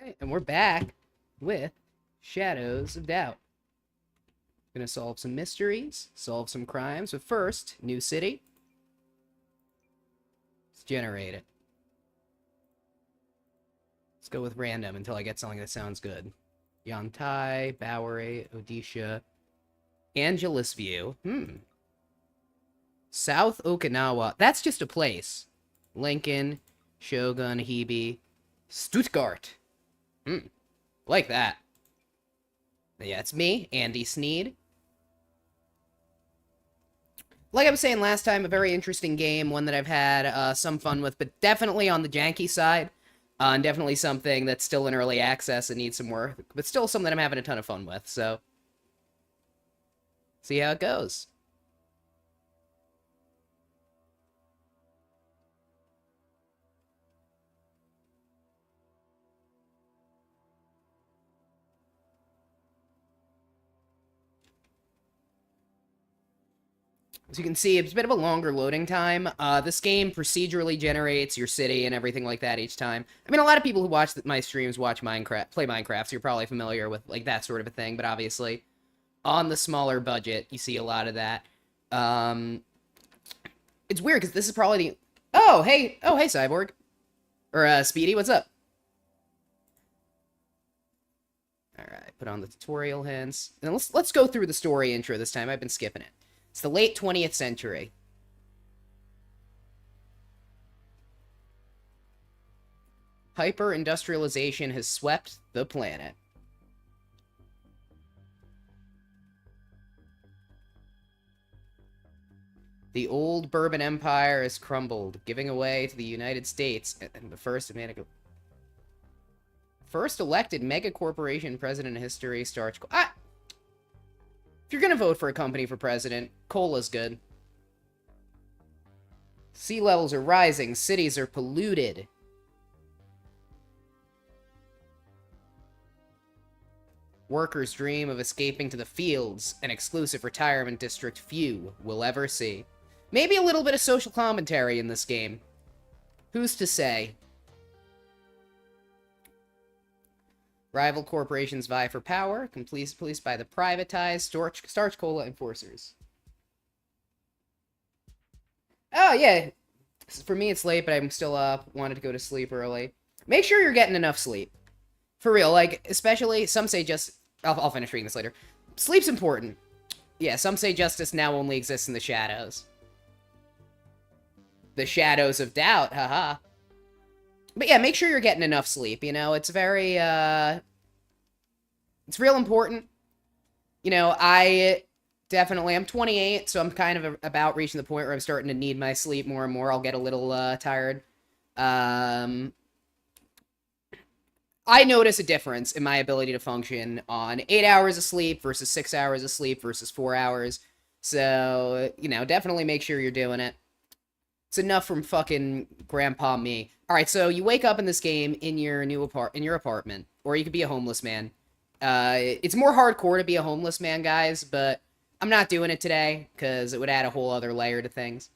Alright, and we're back with Shadows of Doubt. Gonna solve some mysteries, solve some crimes, but first, new city. Let's generate it. Let's go with random until I get something that sounds good. Yantai, Bowery, Odisha, Angeles View. South Okinawa. That's just a place. Lincoln, Shogun, Hebe, Stuttgart. Like that. Yeah, it's me, Andy Sneed. Like I was saying last time, a very interesting game, one that I've had some fun with, but definitely on the janky side, and definitely something that's still in early access and needs some work, but still something I'm having a ton of fun with, so see how it goes. As you can see, it's a bit of a longer loading time. This game procedurally generates your city and everything like that each time. I mean, a lot of people who watch my streams watch Minecraft, play Minecraft, so you're probably familiar with like that sort of a thing. But obviously, on the smaller budget, you see a lot of that. It's weird because this is probably the. Oh hey, Cyborg, or Speedy, what's up? All right, put on the tutorial hints, and let's go through the story intro this time. I've been skipping it. It's the late 20th century. Hyper-industrialization has swept the planet. The old Bourbon Empire has crumbled, giving way to the United States and the first elected mega corporation president in history starts. If you're gonna vote for a company for president, cola's good. Sea levels are rising, cities are polluted. Workers dream of escaping to the fields, an exclusive retirement district few will ever see. Maybe a little bit of social commentary in this game. Who's to say? Rival corporations vie for power, policed by the privatized starch cola enforcers. Oh, yeah. For me, it's late, but I'm still up. Wanted to go to sleep early. Make sure you're getting enough sleep. For real, like, especially, some say just... I'll finish reading this later. Sleep's important. Yeah, some say justice now only exists in the shadows. The shadows of doubt, haha. But yeah, make sure you're getting enough sleep, you know? It's very, it's real important. You know, I'm 28, so I'm kind of about reaching the point where I'm starting to need my sleep more and more. I'll get a little, tired. I notice a difference in my ability to function on 8 hours of sleep versus 6 hours of sleep versus 4 hours. So, you know, definitely make sure you're doing it. It's enough from fucking grandpa me. Alright, so you wake up in this game in your apartment. Or you could be a homeless man. It's more hardcore to be a homeless man, guys, but I'm not doing it today, because it would add a whole other layer to things.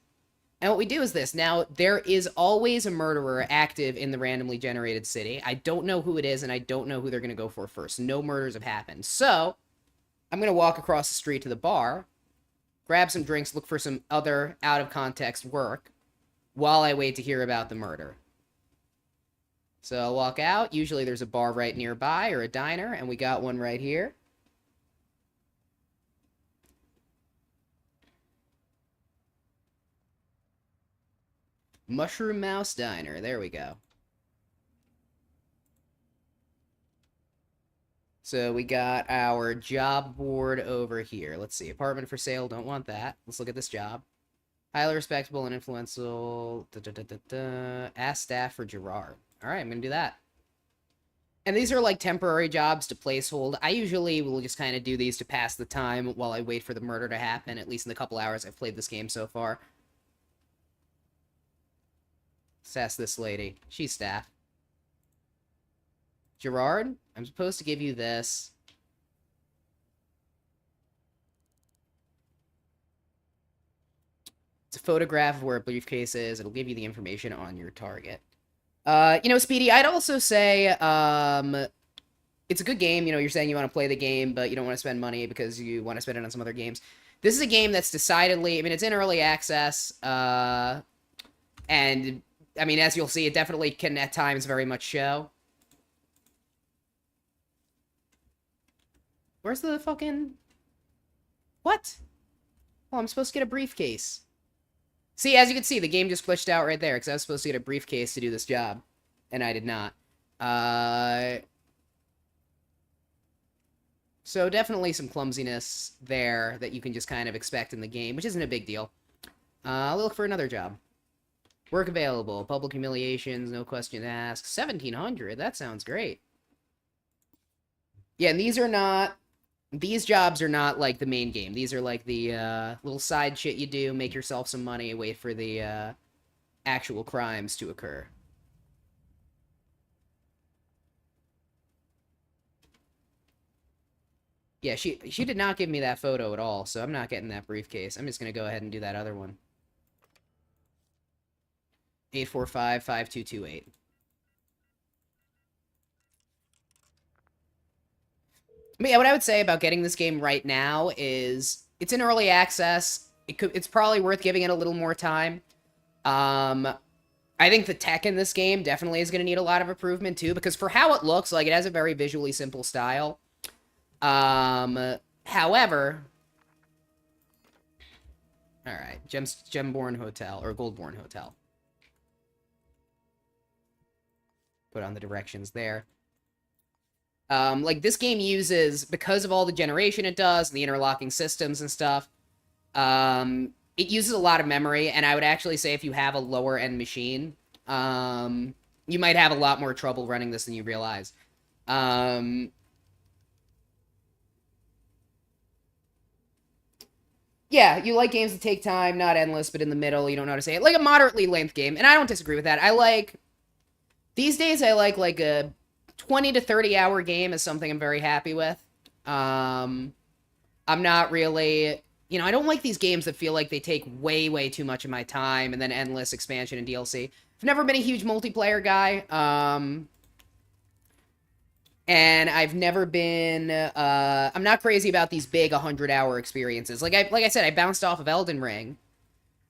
And what we do is this. Now, there is always a murderer active in the randomly generated city. I don't know who it is, and I don't know who they're going to go for first. No murders have happened. So, I'm going to walk across the street to the bar, grab some drinks, look for some other out-of-context work, while I wait to hear about the murder. So I'll walk out. Usually there's a bar right nearby, or a diner, and we got one right here. Mushroom Mouse Diner. There we go. So we got our job board over here. Let's see. Apartment for sale. Don't want that. Let's look at this job. Highly respectable and influential. Ask staff for Gerard. Alright, I'm gonna do that. And these are like temporary jobs to placehold. I usually will just kind of do these to pass the time while I wait for the murder to happen, at least in the couple hours I've played this game so far. Let's ask this lady. She's staff. Gerard, I'm supposed to give you this. It's a photograph of where a briefcase is. It'll give you the information on your target. Speedy, I'd also say, it's a good game. You're saying you want to play the game, but you don't want to spend money because you want to spend it on some other games. This is a game that's decidedly, I mean, it's in early access, and, I mean, as you'll see, it definitely can at times very much show. Where's the fucking... What? Oh, I'm supposed to get a briefcase. See, as you can see, the game just glitched out right there, because I was supposed to get a briefcase to do this job, and I did not. So definitely some clumsiness there that you can just kind of expect in the game, which isn't a big deal. I'll look for another job. Work available. Public humiliations, no question asked. 1,700, that sounds great. Yeah, and these are not... These jobs are not, like, the main game. These are, like, the, little side shit you do, make yourself some money, wait for the, actual crimes to occur. Yeah, she did not give me that photo at all, so I'm not getting that briefcase. I'm just gonna go ahead and do that other one. 845-5228. But yeah, what I would say about getting this game right now is it's in early access. It's probably worth giving it a little more time. I think the tech in this game definitely is going to need a lot of improvement too, because for how it looks, like, it has a very visually simple style. However, all right, Gemborn Hotel or Goldborn Hotel. Put on the directions there. Like, this game uses, because of all the generation it does, and the interlocking systems and stuff, it uses a lot of memory, and I would actually say if you have a lower-end machine, you might have a lot more trouble running this than you realize. Yeah, you like games that take time, not endless, but in the middle, you don't know how to say it. Like a moderately length game, and I don't disagree with that. These days, I like a 20 to 30 hour game is something I'm very happy with. I'm not really, I don't like these games that feel like they take way, way too much of my time and then endless expansion and DLC. I've never been a huge multiplayer guy. And I've never been, I'm not crazy about these big 100-hour experiences. Like I said, I bounced off of Elden Ring.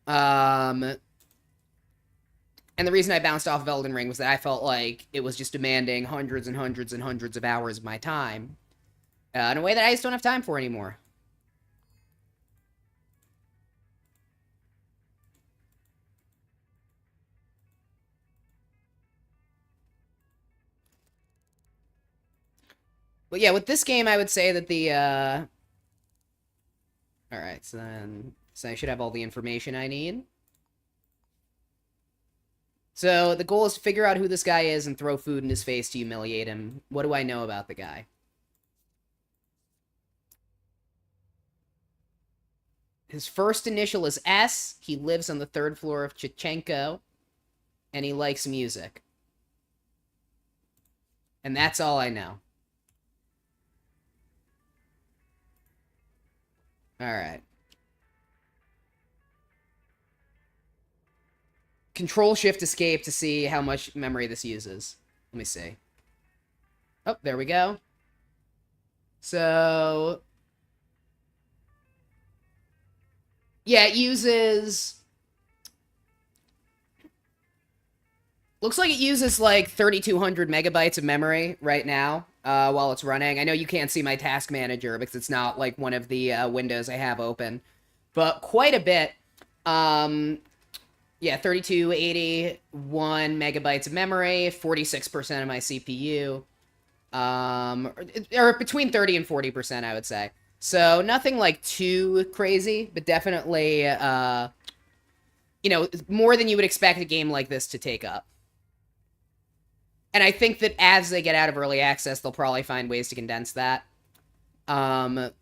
And the reason I bounced off of Elden Ring was that I felt like it was just demanding hundreds and hundreds and hundreds of hours of my time. In a way that I just don't have time for anymore. But yeah, with this game, I would say that the, Alright, so I should have all the information I need. So the goal is to figure out who this guy is and throw food in his face to humiliate him. What do I know about the guy? His first initial is S. He lives on the 3rd floor of Chichenko. And he likes music. And that's all I know. Alright. Control-Shift-Escape to see how much memory this uses. Let me see. Oh, there we go. So... yeah, it uses... looks like it uses, like, 3,200 megabytes of memory right now, while it's running. I know you can't see my task manager because it's not, like, one of the windows I have open. But quite a bit. Yeah, 3281 megabytes of memory, 46% of my CPU. Or between 30 and 40%, I would say. So, nothing, like, too crazy, but definitely, more than you would expect a game like this to take up. And I think that as they get out of early access, they'll probably find ways to condense that. Alright,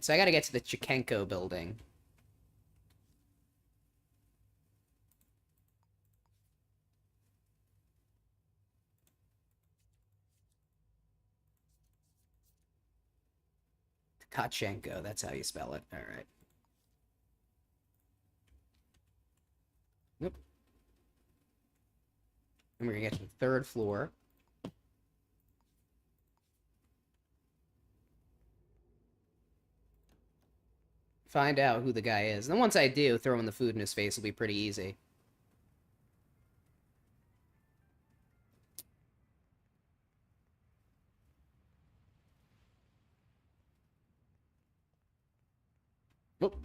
so I gotta get to the Chichenko building. Tkachenko, that's how you spell it. Alright. Nope. And we're gonna get to the 3rd floor. Find out who the guy is. And then once I do, throwing the food in his face will be pretty easy. Whoop.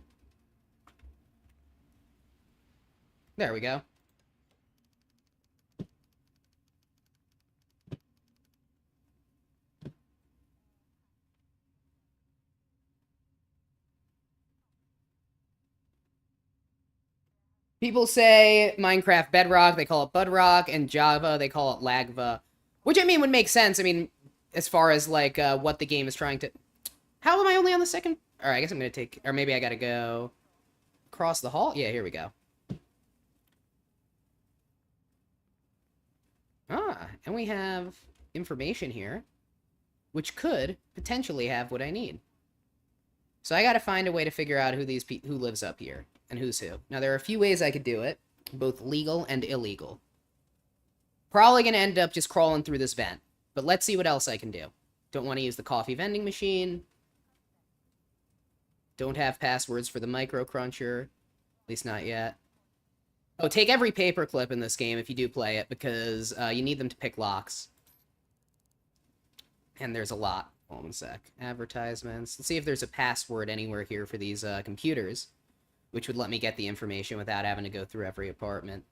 There we go. People say Minecraft Bedrock, they call it Budrock, and Java, they call it Lagva. Which, I mean, would make sense. I mean, as far as, like, what the game is trying to... How am I only on the 2nd? Alright, I guess I'm gonna take... Or maybe I gotta go... Across the hall? Yeah, here we go. Ah, and we have information here, which could potentially have what I need. So I gotta find a way to figure out who who lives up here, and who's who. Now, there are a few ways I could do it, both legal and illegal. Probably gonna end up just crawling through this vent, but let's see what else I can do. Don't want to use the coffee vending machine. Don't have passwords for the micro cruncher, at least not yet. Oh, take every paperclip in this game if you do play it, because you need them to pick locks. And there's a lot. Hold on a sec. Advertisements. Let's see if there's a password anywhere here for these computers, which would let me get the information without having to go through every apartment.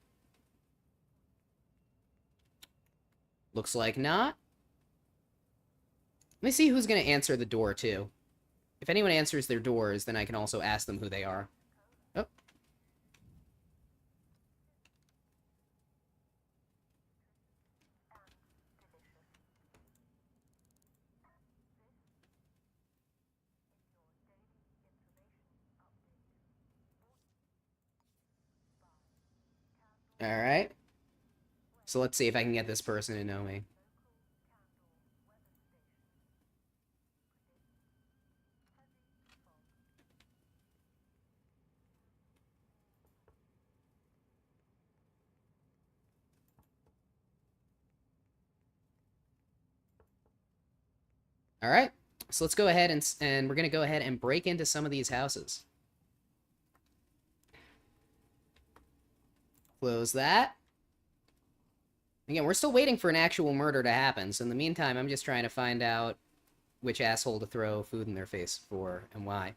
Looks like not. Let me see who's going to answer the door, too. If anyone answers their doors, then I can also ask them who they are. Oh. Alright. So let's see if I can get this person to know me. Alright. So let's go ahead and we're going to go ahead and break into some of these houses. Close that. Again, we're still waiting for an actual murder to happen, so in the meantime, I'm just trying to find out which asshole to throw food in their face for and why.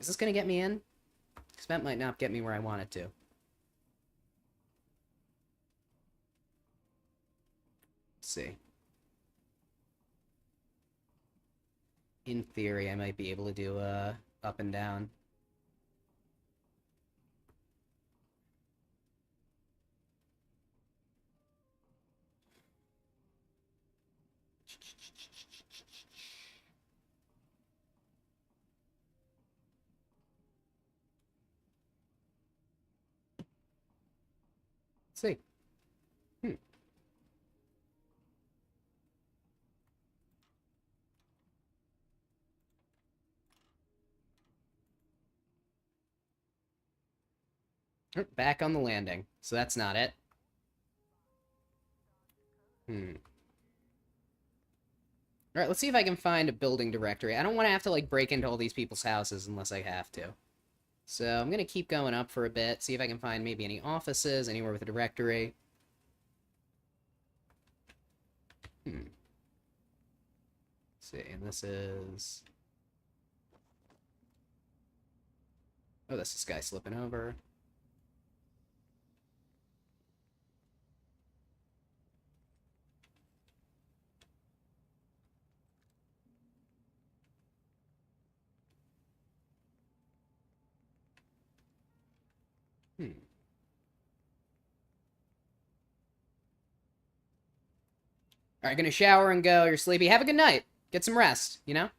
Is this going to get me in? Because that might not get me where I want it to. Let's see. In theory, I might be able to do up and down. Let's see. Back on the landing. So that's not it. Alright, let's see if I can find a building directory. I don't want to have to, like, break into all these people's houses unless I have to. So I'm going to keep going up for a bit, see if I can find maybe any offices, anywhere with a directory. Let's see, and this is... Oh, that's this guy slipping over. Alright, gonna shower and go. You're sleepy. Have a good night. Get some rest, you know?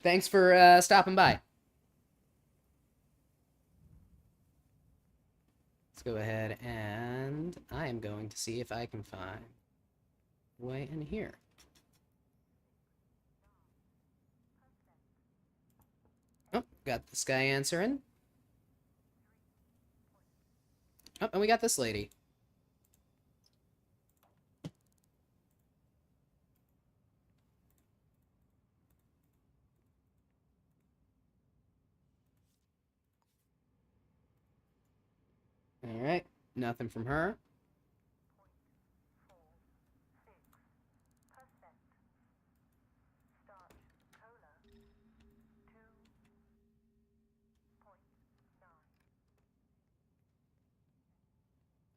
Thanks for stopping by. Let's go ahead and I am going to see if I can find a way in here. Oh, got this guy answering. Oh, and we got this lady. Nothing from her.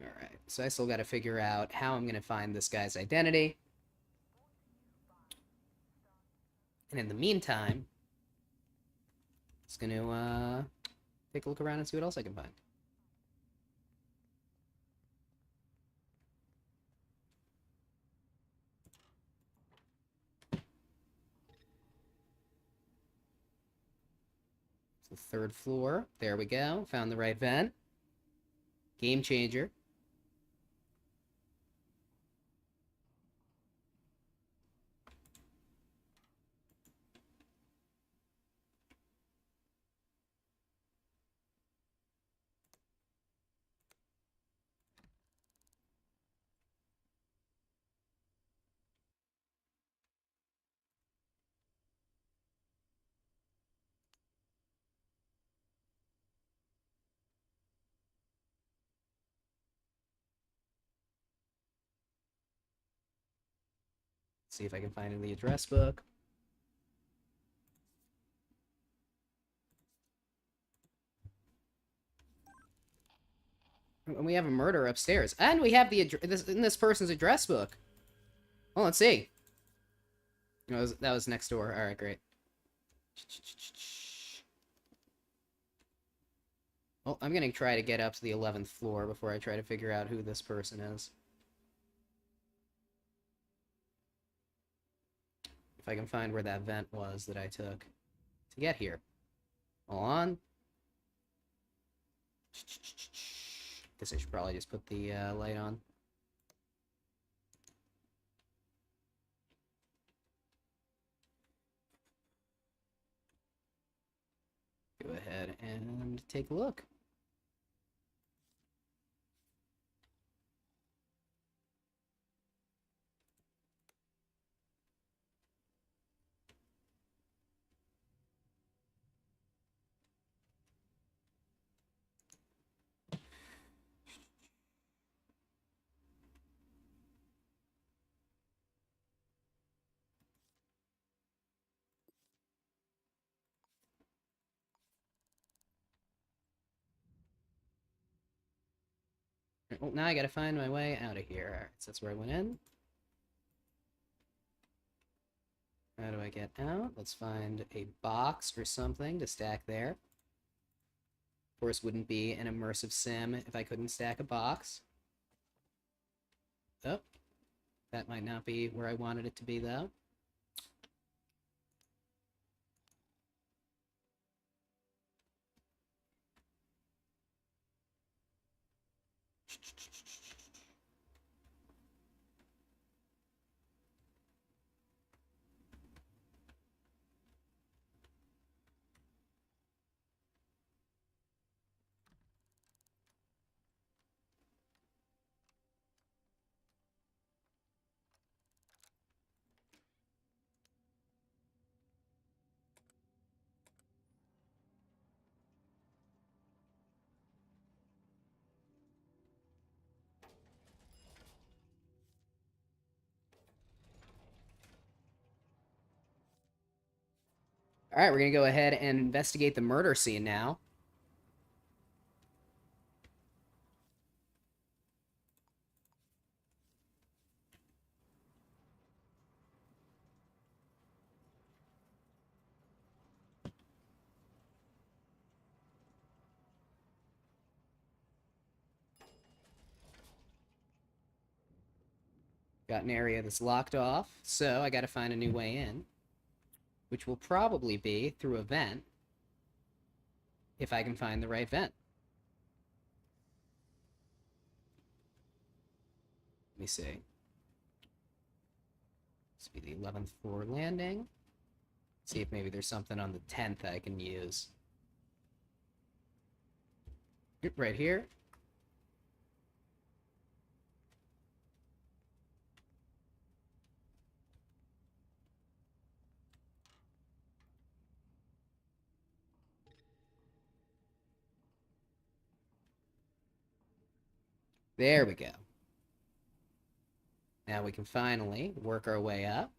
Alright, so I still got to figure out how I'm going to find this guy's identity. And in the meantime, just going to take a look around and see what else I can find. It's the third floor. There we go. Found the right vent. Game changer. See if I can find it in the address book. And we have a murder upstairs. And we have the in this person's address book. Well, let's see. That was next door. Alright, great. Well, I'm gonna try to get up to the 11th floor before I try to figure out who this person is. If I can find where that vent was that I took to get here. Hold on. Guess I should probably just put the light on. Go ahead and take a look. Well, now I gotta find my way out of here. Alright, so that's where I went in. How do I get out? Let's find a box or something to stack there. Of course, wouldn't be an immersive sim if I couldn't stack a box. Oh, that might not be where I wanted it to be, though. Alright, we're gonna go ahead and investigate the murder scene now. Got an area that's locked off, so I gotta find a new way in. Which will probably be through a vent. If I can find the right vent. Let me see. This will be the 11th floor landing. See if maybe there's something on the 10th I can use. Right here. There we go. Now we can finally work our way up.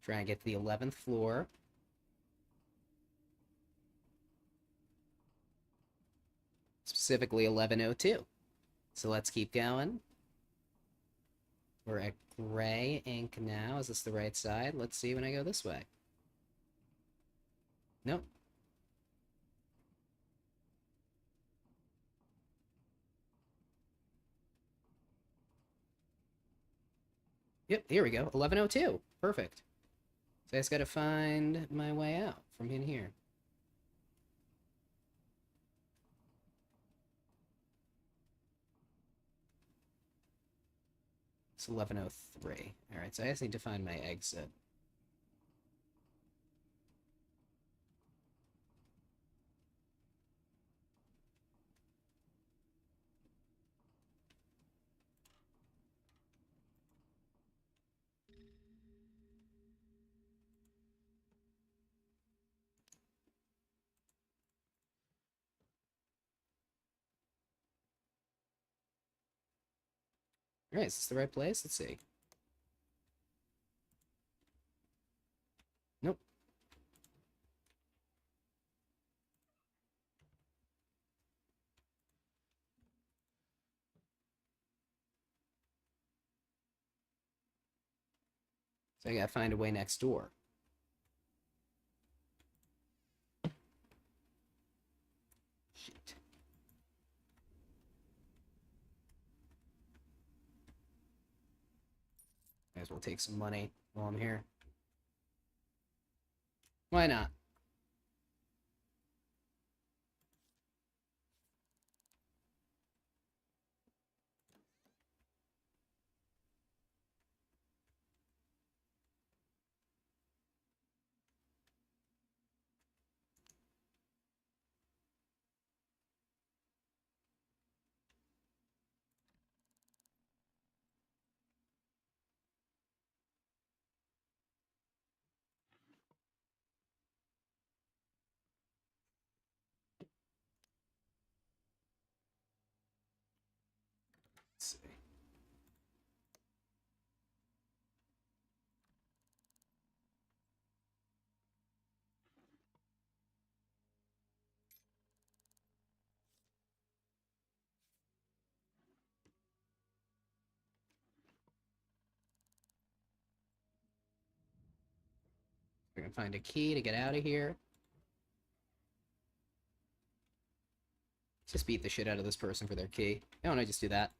Try and get to the 11th floor. Specifically 1102. So let's keep going. We're at gray ink now. Is this the right side? Let's see when I go this way. Nope. Yep, here we go. 1102. Perfect. So I just gotta find my way out from in here. It's 1103. Alright, so I just need to find my exit. Alright, is this the right place? Let's see. Nope. So I gotta find a way next door. Shit. Might as well take some money while I'm here. Why not? Let's see. We're gonna find a key to get out of here. Just beat the shit out of this person for their key. Why don't I just do that?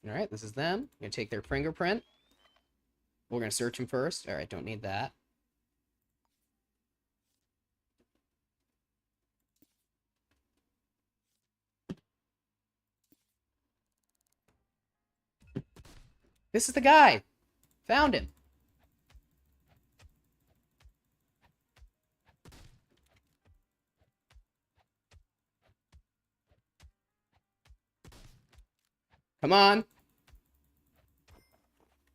Alright, this is them. I'm gonna take their fingerprint. We're gonna search them first. Alright, don't need that. This is the guy! Found him! Come on!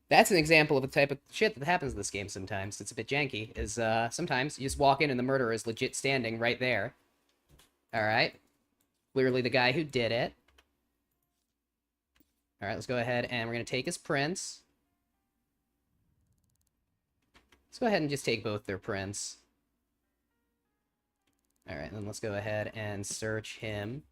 That's an example of the type of shit that happens in this game sometimes. It's a bit janky. Is sometimes you just walk in and the murderer is legit standing right there. Alright. Clearly the guy who did it. Alright, let's go ahead and we're gonna take his prints. Let's go ahead and just take both their prints. Alright, then let's go ahead and search him.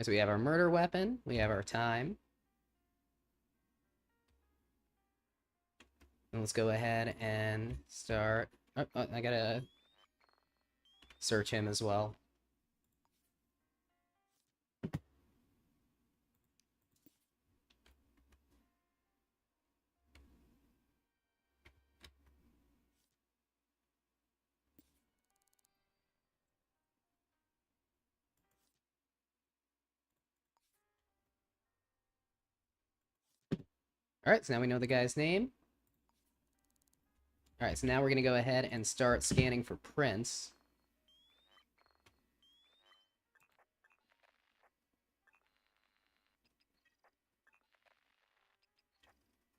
So we have our murder weapon. We have our time. And let's go ahead and start... Oh, I gotta search him as well. Alright, so now we know the guy's name. Alright, so now we're going to go ahead and start scanning for prints.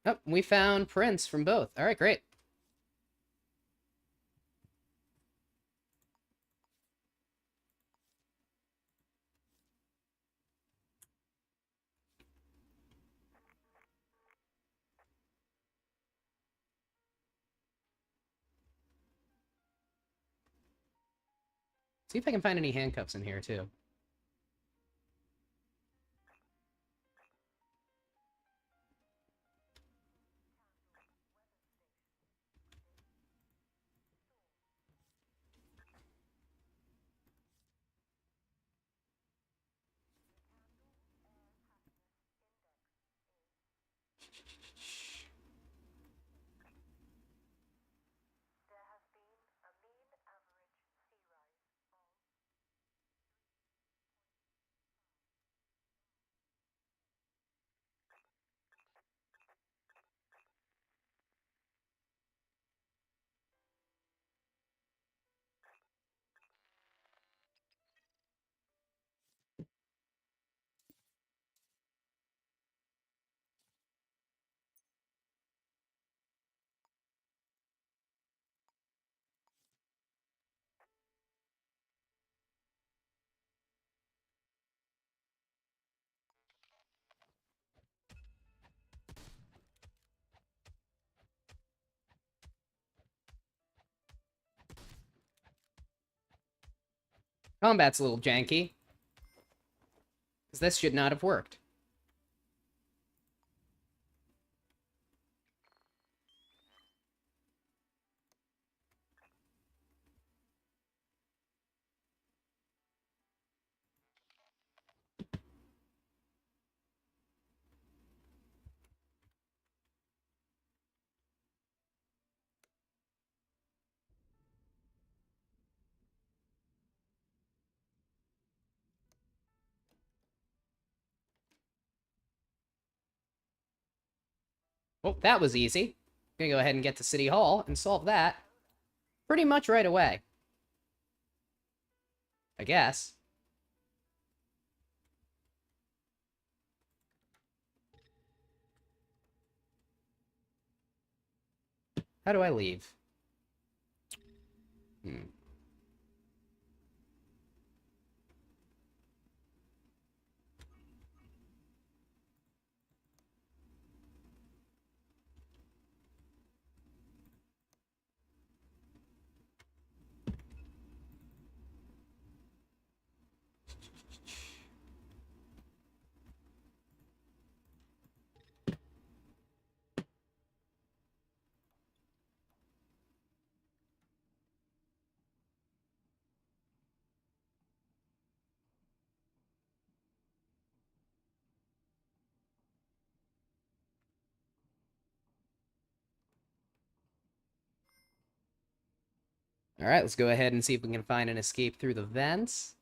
Oh, we found prints from both. Alright, great. See if I can find any handcuffs in here, too. Combat's a little janky. Because this should not have worked. Well, that was easy. Gonna go ahead and get to City Hall and solve that pretty much right away. I guess. How do I leave? Hmm. Alright, let's go ahead and see if we can find an escape through the vents.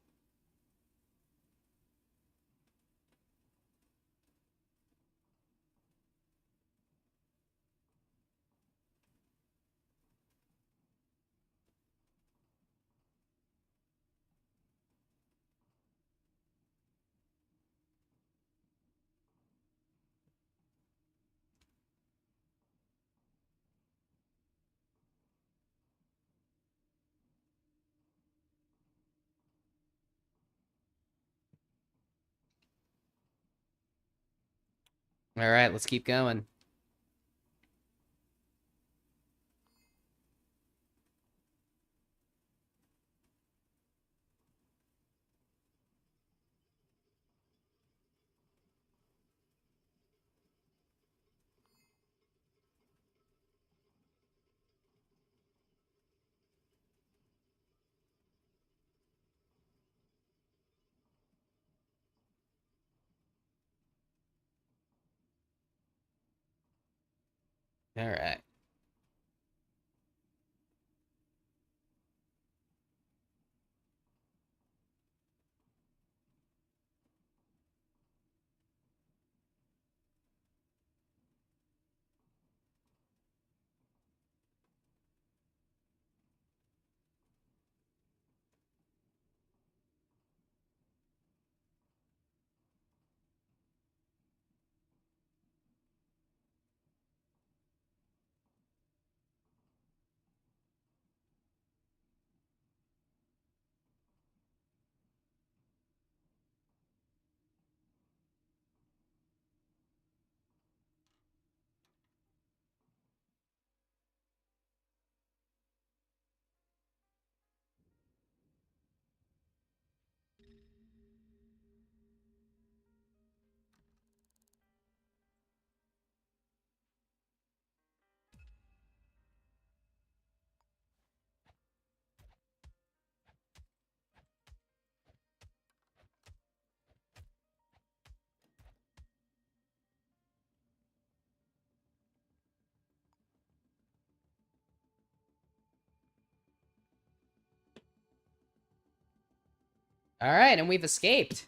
Alright, let's keep going. Alright. Alright, and we've escaped.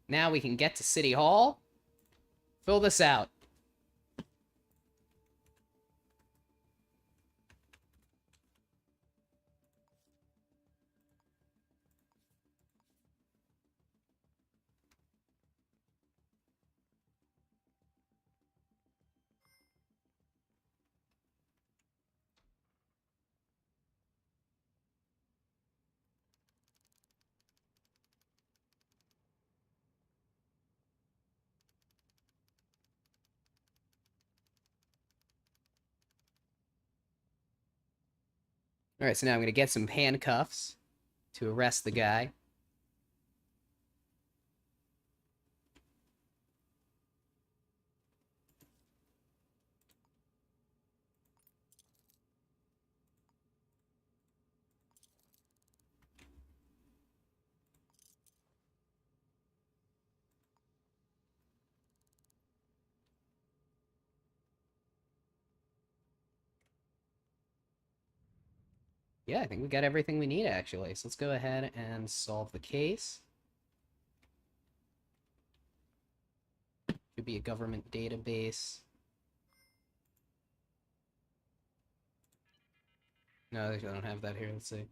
Now we can get to City Hall. Fill this out. Alright, so now I'm going to get some handcuffs to arrest the guy. Yeah, I think we got everything we need, actually. So let's go ahead and solve the case. Should be a government database. No, I don't have that here. Let's see.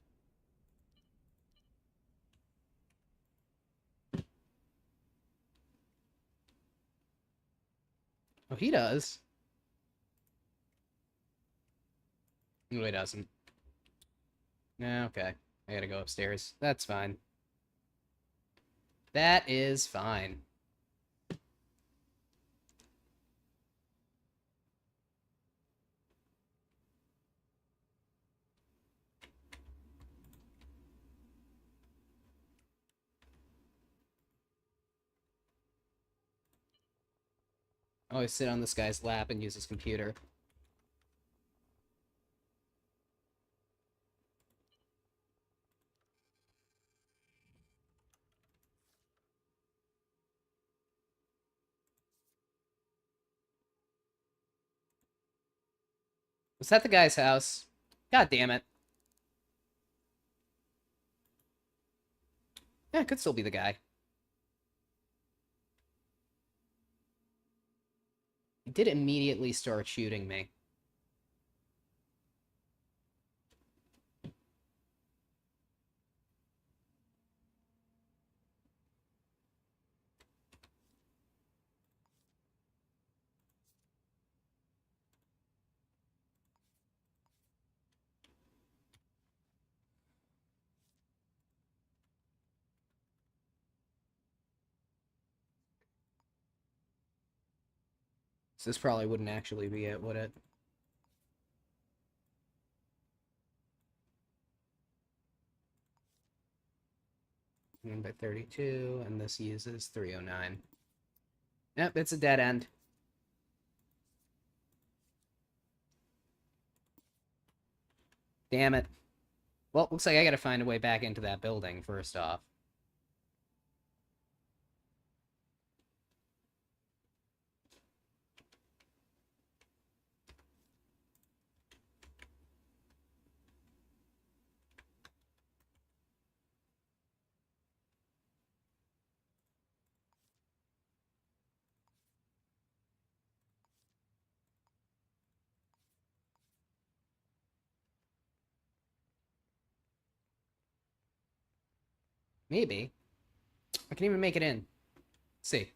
Oh, he does. No, he doesn't. No, okay. I gotta go upstairs. That's fine. That is fine. Always sit on this guy's lap and use his computer. Was that the guy's house? God damn it. Yeah, it could still be the guy. He did immediately start shooting me. So this probably wouldn't actually be it, would it? By 32, and this uses 309. Yep, it's a dead end. Damn it. Well, looks like I gotta find a way back into that building, first off. Maybe. I can even make it in. Let's see.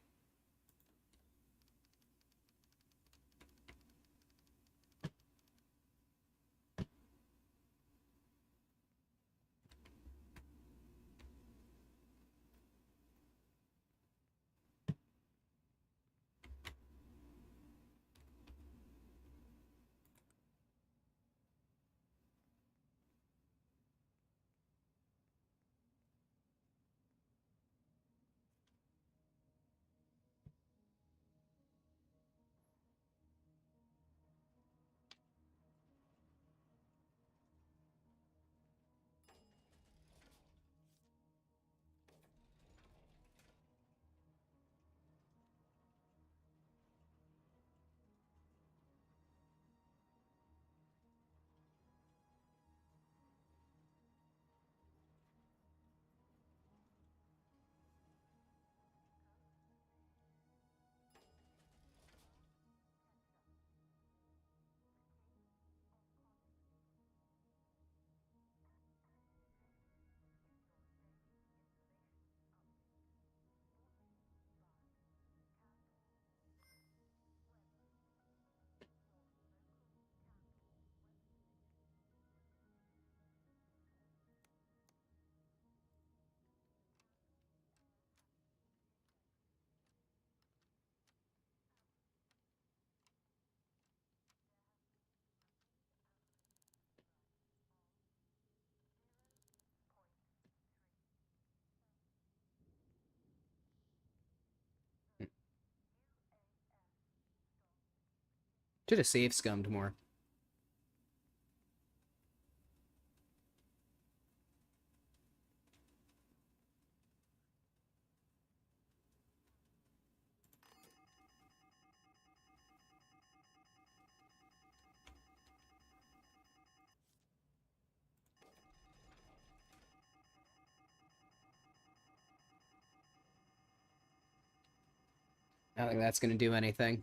Should have save scummed more. I don't think that's going to do anything.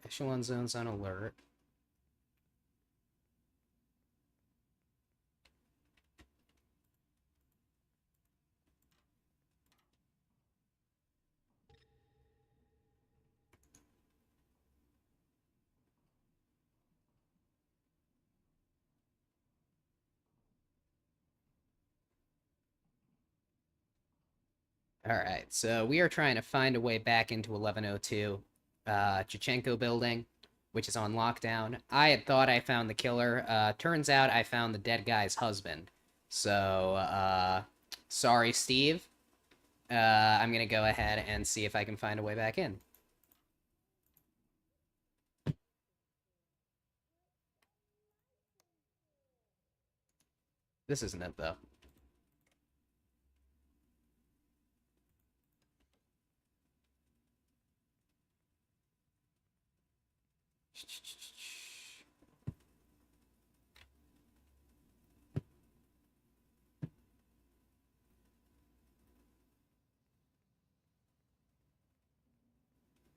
Echelon zones on alert. All right, so we are trying to find a way back into 1102 Chichenko building, which is on lockdown. I had thought I found the killer. Turns out I found the dead guy's husband. So, sorry, Steve. I'm going to go ahead and see if I can find a way back in. This isn't it, though.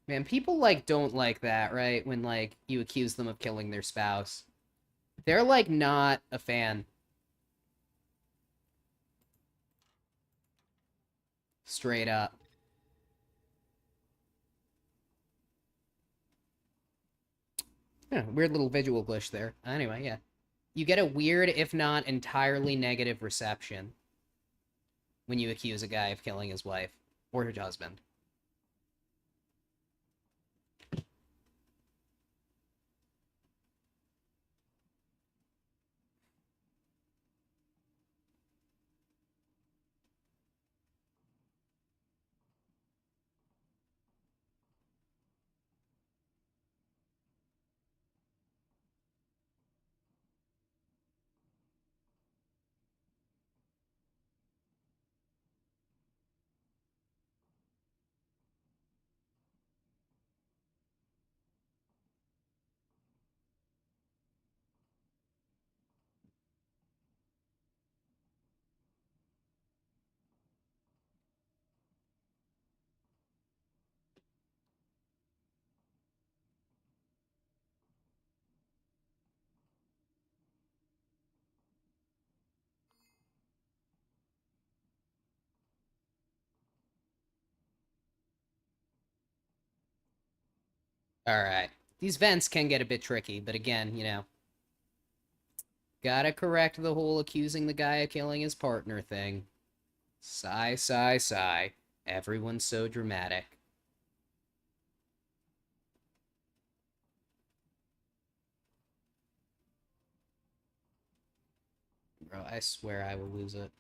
Man, people, like, don't like that, right? When, like, you accuse them of killing their spouse. They're, like, not a fan. Straight up. Yeah, weird little visual glitch there. Anyway, yeah. You get a weird, if not entirely negative reception when you accuse a guy of killing his wife or his husband. Alright. These vents can get a bit tricky, but again, you know, gotta correct the whole accusing the guy of killing his partner thing. Sigh, sigh, sigh. Everyone's so dramatic. Bro, I swear I will lose it.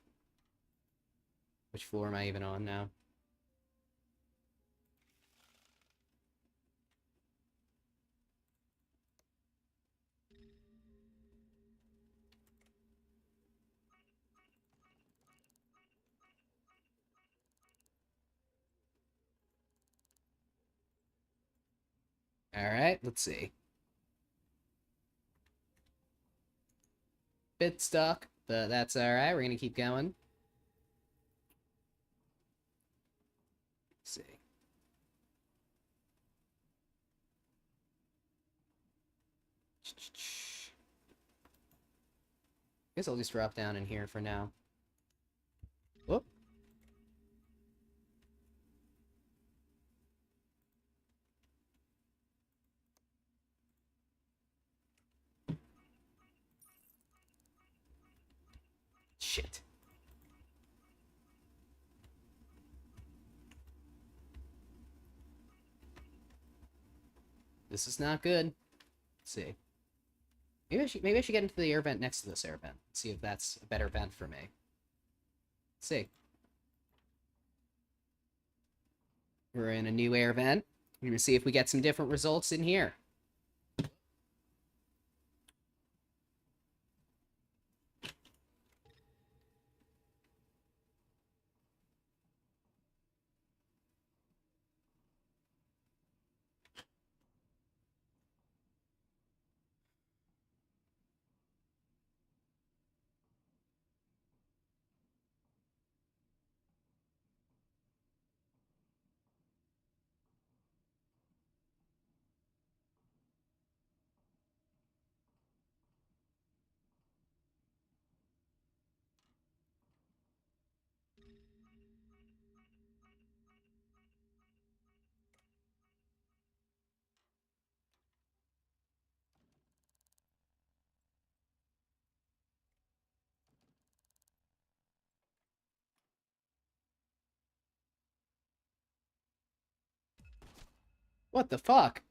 Which floor am I even on now? Alright, let's see. Bit stuck, but that's alright. We're gonna keep going. Let's see. Guess I'll just drop down in here for now. Whoop. Shit. This is not good. Let's see. Maybe I should get into the air vent next to this air vent. See if that's a better vent for me. Let's see. We're in a new air vent. We're gonna see if we get some different results in here. What the fuck?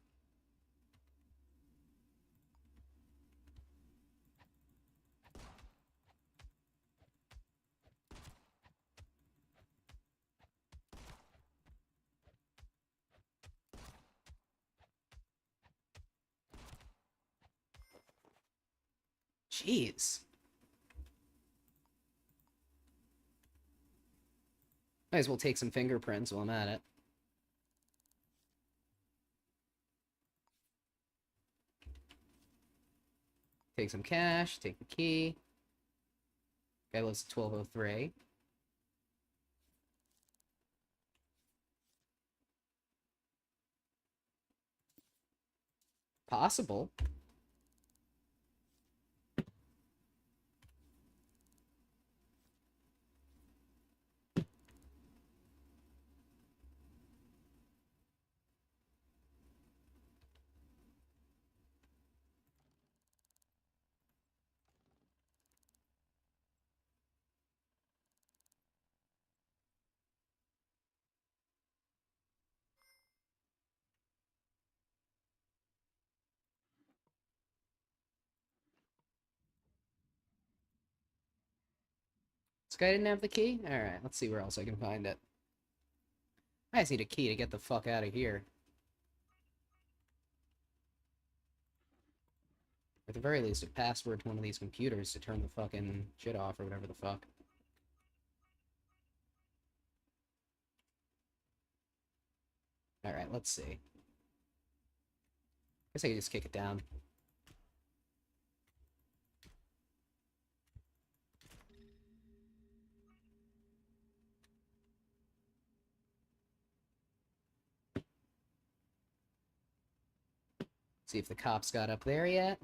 Jeez. Might as well take some fingerprints while I'm at it. Take some cash, take the key. Guy lives at 1203. Possible. This guy didn't have the key? Alright, let's see where else I can find it. I just need a key to get the fuck out of here. At the very least, a password to one of these computers to turn the fucking shit off or whatever the fuck. Alright, let's see. Guess I could just kick it down. See if the cops got up there yet.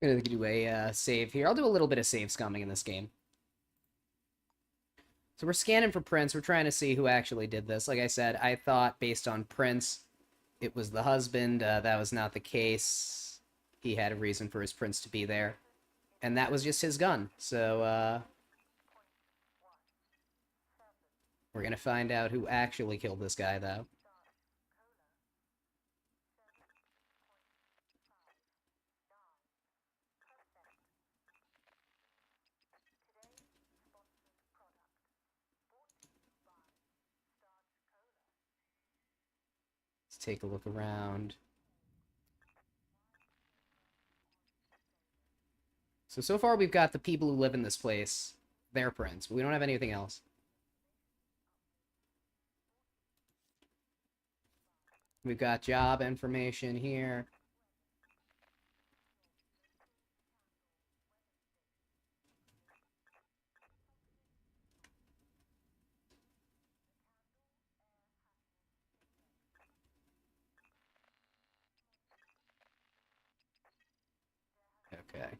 I'm gonna do a save here. I'll do a little bit of save scumming in this game. So we're scanning for prints. We're trying to see who actually did this. Like I said, I thought based on prints, it was the husband. That was not the case. He had a reason for his prints to be there. And that was just his gun. So, we're gonna find out who actually killed this guy, though. Let's take a look around. So far we've got the people who live in this place, their prints, but we don't have anything else. We've got job information here. Okay.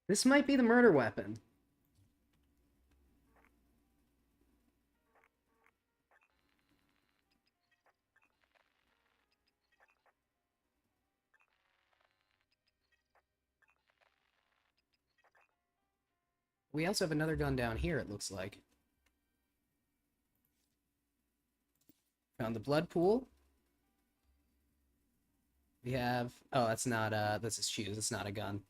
This might be the murder weapon. We also have another gun down here, it looks like. Found the blood pool. We have... Oh, that's not, that's his shoes. It's not a gun.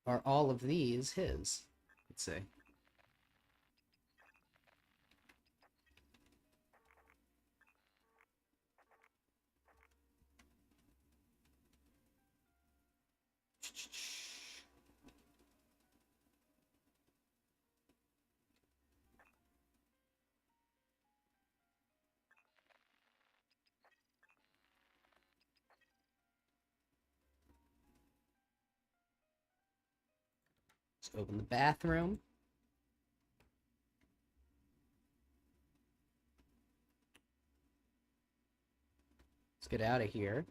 Are all of these his? Let's see. Let's open the bathroom. Let's get out of here.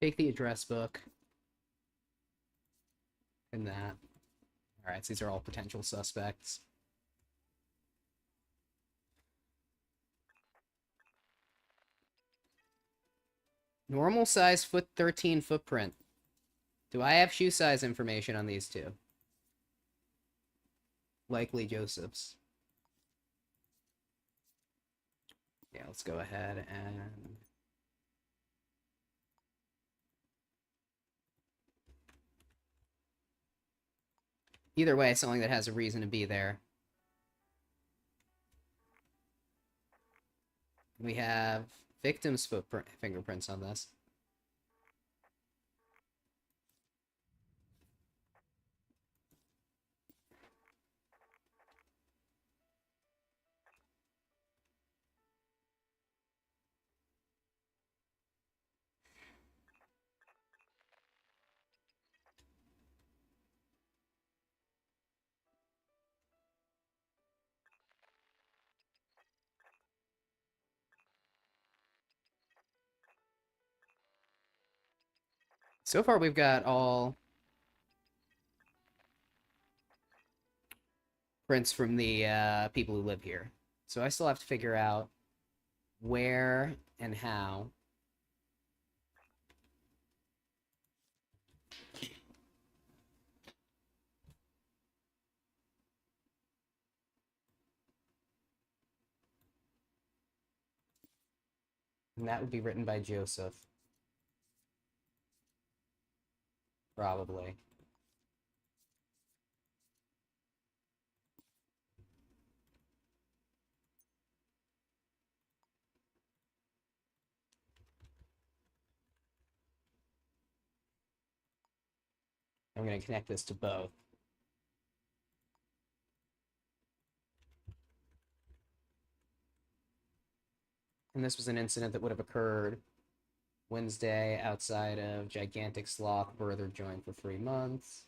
Take the address book. And that. Alright, so these are all potential suspects. Normal size foot 13 footprint. Do I have shoe size information on these two? Likely Joseph's. Yeah, let's go ahead and... Either way, something that has a reason to be there. We have victim's footprint fingerprints on this. So far, we've got all prints from the people who live here. So I still have to figure out where and how And that would be written by Joseph. Probably. I'm going to connect this to both. And this was an incident that would have occurred Wednesday outside of Gigantic Sloth, further joined for 3 months.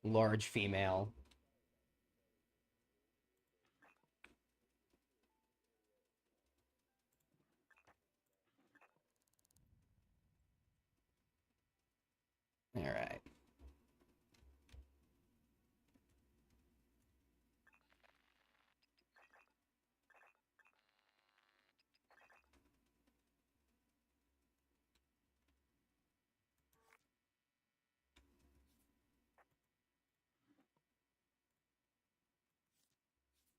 Large female. All right.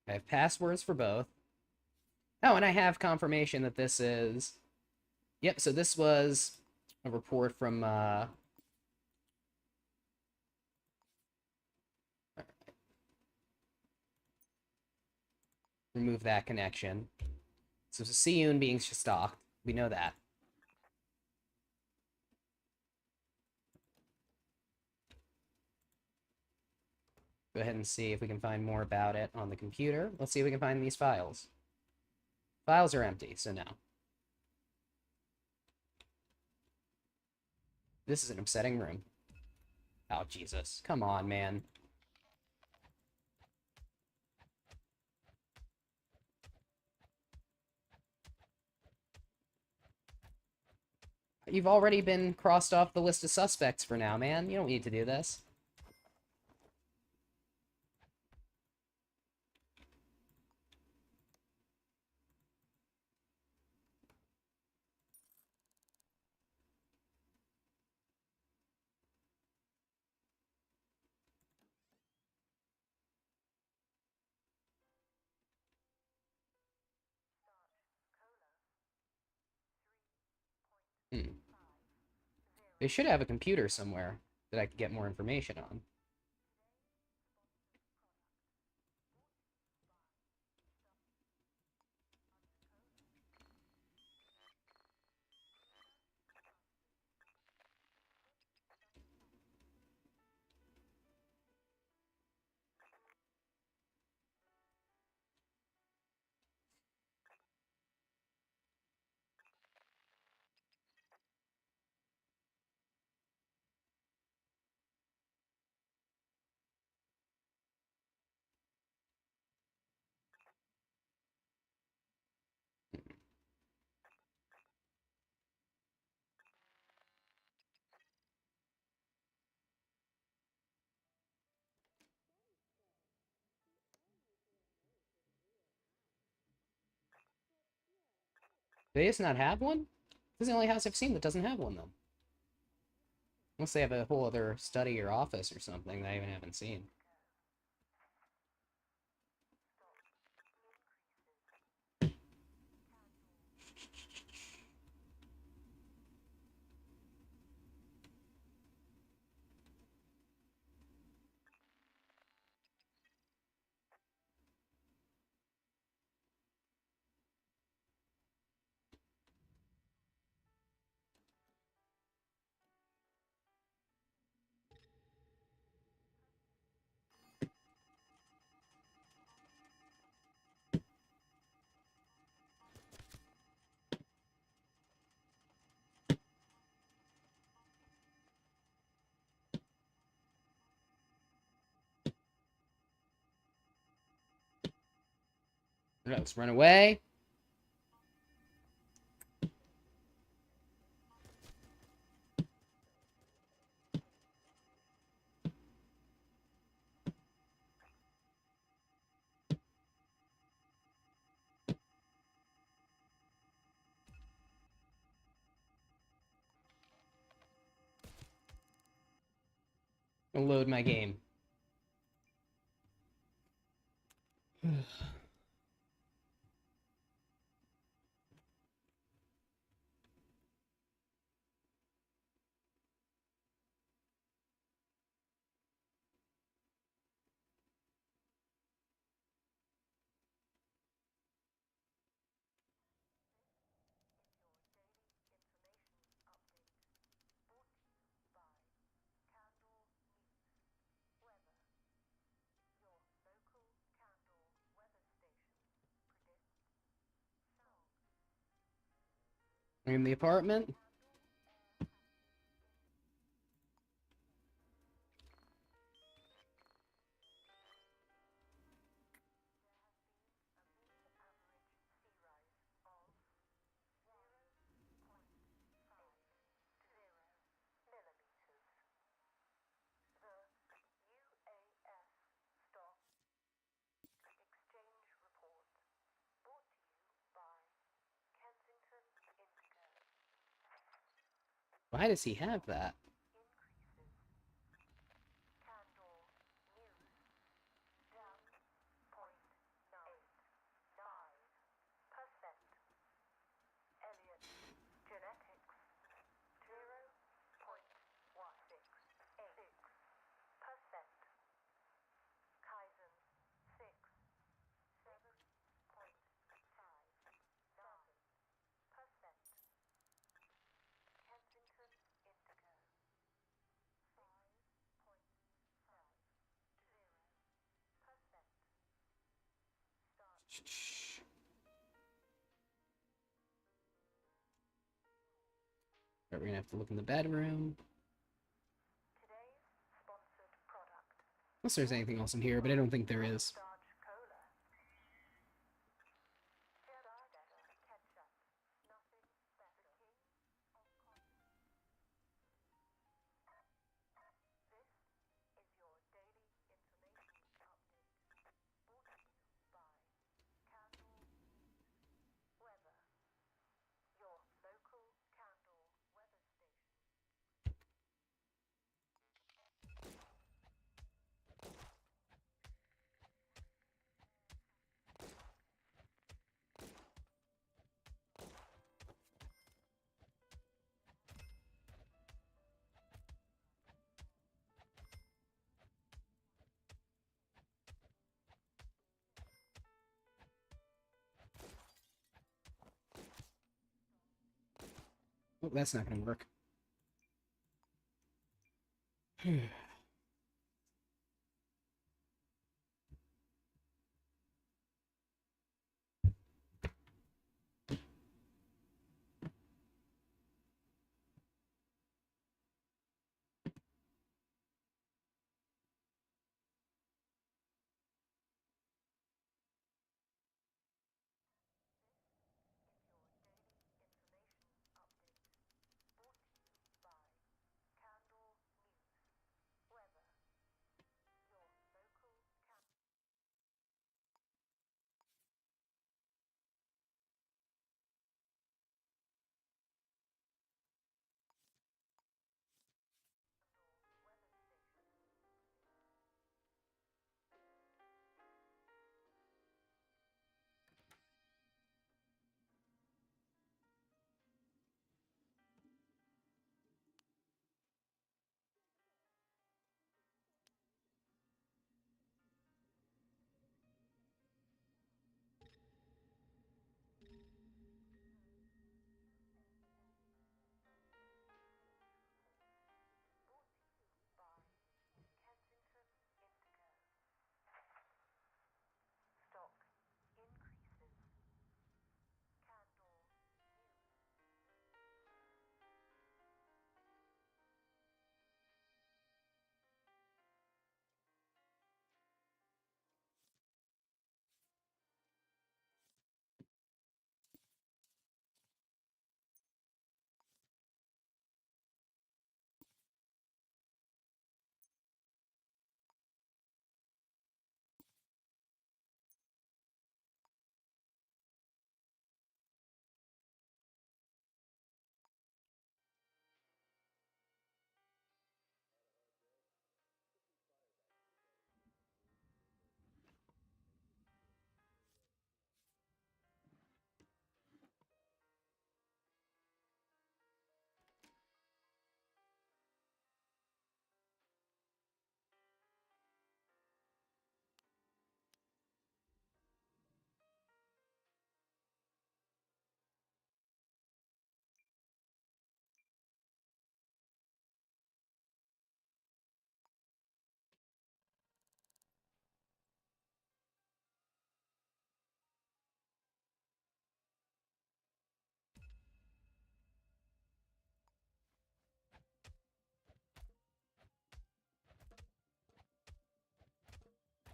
I have passwords for both. Oh, and I have confirmation that this is... Yep, so this was a report from... Remove that connection. So Siyun being stalked. We know that. Go ahead and see if we can find more about it on the computer. Let's see if we can find these files. Files are empty, so no. This is an upsetting room. Oh, Jesus. Come on, man. You've already been crossed off the list of suspects for now, man. You don't need to do this. They should have a computer somewhere that I could get more information on. Do they just not have one? This is the only house I've seen that doesn't have one, though. Unless they have a whole other study or office or something that I even haven't seen. Let's run away. I'll load my game. In the apartment. Why does he have that? We're gonna have to look in the bedroom. Unless there's anything else in here, but I don't think there is. Oh, that's not gonna work.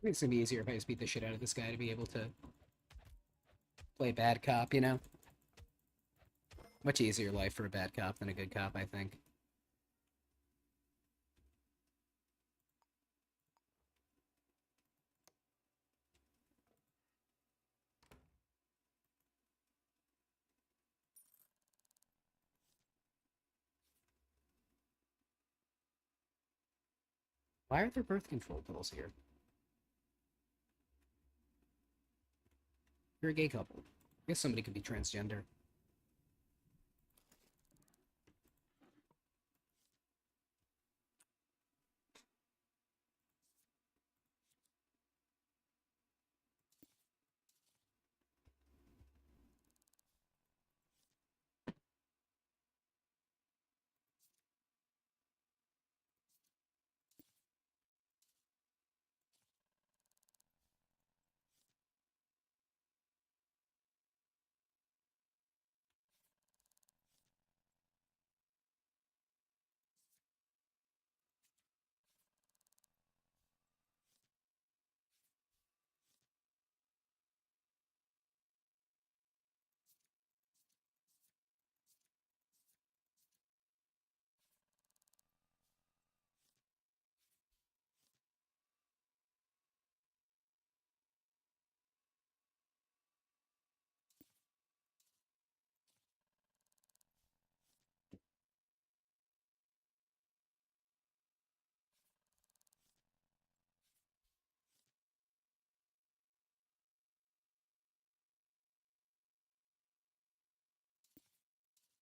think it's gonna be easier if I just beat the shit out of this guy to be able to play bad cop, you know? Much easier life for a bad cop than a good cop, I think. Why are there birth control pills here? You're a gay couple. I guess somebody could be transgender.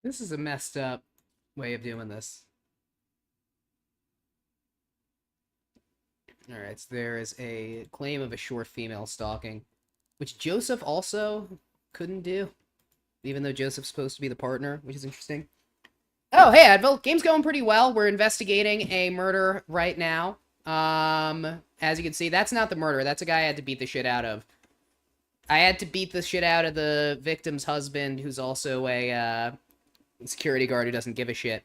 This is a messed up way of doing this. Alright, so there is a claim of a short female stalking, which Joseph also couldn't do, even though Joseph's supposed to be the partner, which is interesting. Oh, hey, Advil. Game's going pretty well. We're investigating a murder right now. As you can see, that's not the murder. That's a guy I had to beat the shit out of. I had to beat the shit out of the victim's husband, who's also a, security guard who doesn't give a shit.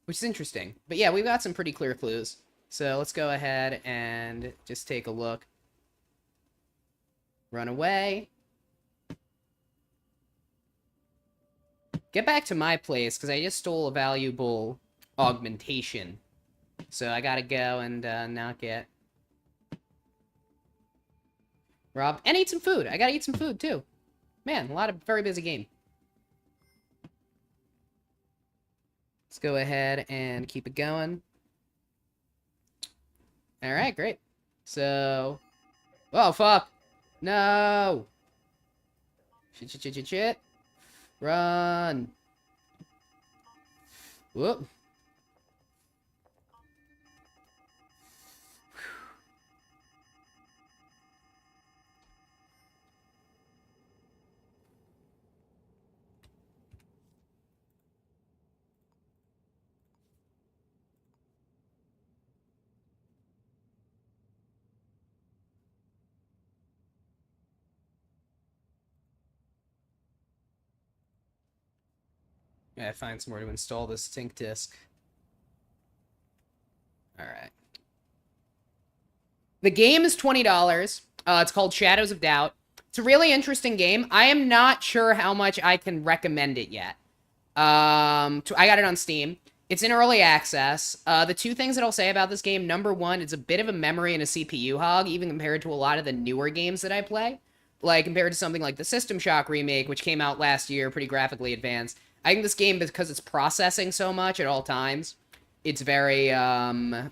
Which is interesting. But yeah, we've got some pretty clear clues. So let's go ahead and just take a look. Run away. Get back to my place, because I just stole a valuable augmentation. So I gotta go and not get robbed. And eat some food. I gotta eat some food, too. Man, very busy game. Let's go ahead and keep it going. Alright, great. So... Oh, fuck! No! Shit. Run! Whoop. Yeah, find somewhere to install this sync disk. Alright. The game is $20. It's called Shadows of Doubt. It's a really interesting game. I am not sure how much I can recommend it yet. I got it on Steam. It's in early access. The two things that I'll say about this game, number one, it's a bit of a memory and a CPU hog, even compared to a lot of the newer games that I play. Like, compared to something like the System Shock remake, which came out last year, pretty graphically advanced. I think this game, because it's processing so much at all times, it's very, it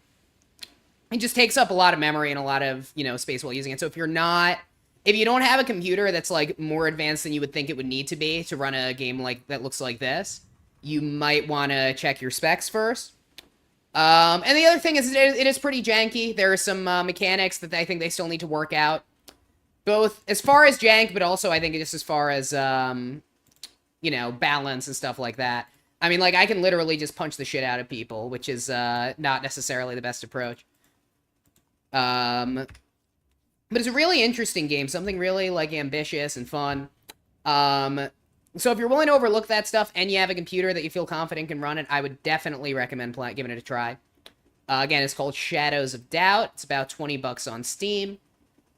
just takes up a lot of memory and a lot of, space while using it. So if you don't have a computer that's, like, more advanced than you would think it would need to be to run a game that looks like this, you might want to check your specs first. And the other thing is, it is pretty janky. There are some mechanics that I think they still need to work out. Both as far as jank, but also I think just as far as, balance and stuff like that. I mean, like, I can literally just punch the shit out of people, which is not necessarily the best approach. But it's a really interesting game, something really, like, ambitious and fun. So if you're willing to overlook that stuff and you have a computer that you feel confident can run it, I would definitely recommend giving it a try. Again, it's called Shadows of Doubt. It's about 20 bucks on Steam.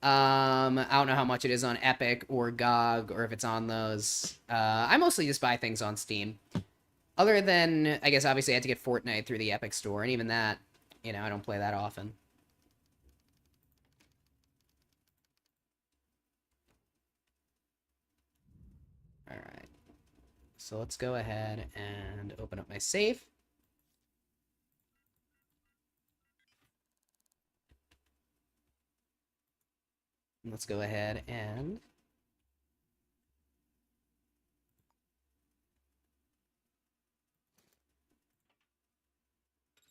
I don't know how much it is on Epic or GOG, or if it's on those. I mostly just buy things on Steam. Other than, I guess, obviously I had to get Fortnite through the Epic Store, and even that, you know, I don't play that often. Alright. So let's go ahead and open up my safe. Let's go ahead and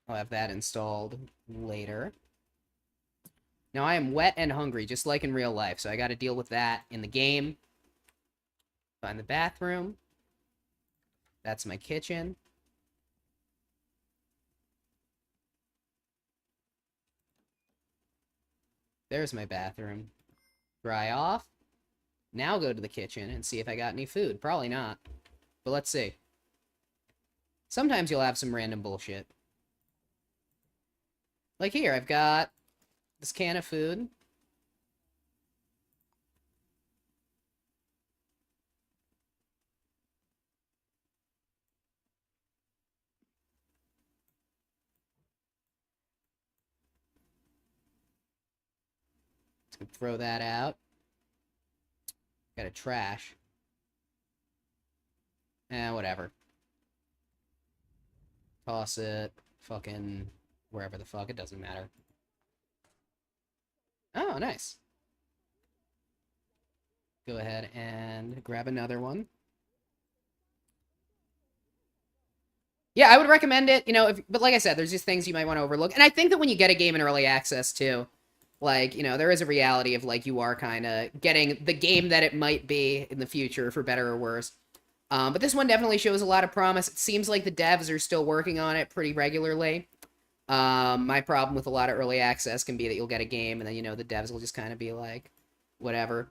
I'll have that installed later. Now I am wet and hungry, just like in real life, so I gotta deal with that in the game. Find the bathroom. That's my kitchen. There's my bathroom. Dry off. Now go to the kitchen and see if I got any food. Probably not. But let's see. Sometimes you'll have some random bullshit. Like here, I've got this can of food. Let's throw that out. Got a trash. Whatever. Toss it. Fucking wherever the fuck. It doesn't matter. Oh, nice. Go ahead and grab another one. Yeah, I would recommend it, you know, but like I said, there's just things you might want to overlook. And I think that when you get a game in early access, too, like, you know, there is a reality of, like, you are kind of getting the game that it might be in the future, for better or worse. But this one definitely shows a lot of promise. It seems like the devs are still working on it pretty regularly. My problem with a lot of early access can be that you'll get a game, and then, you know, the devs will just kind of be like, whatever.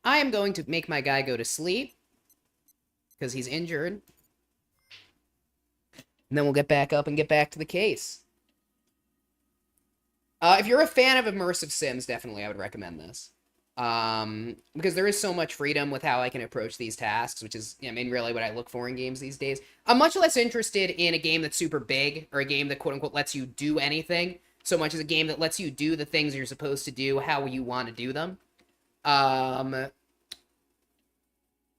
I am going to make my guy go to sleep, because he's injured. And then we'll get back up and get back to the case. If you're a fan of immersive sims, definitely I would recommend this. Because there is so much freedom with how I can approach these tasks, which is, I mean, really what I look for in games these days. I'm much less interested in a game that's super big, or a game that quote-unquote lets you do anything, so much as a game that lets you do the things you're supposed to do how you want to do them.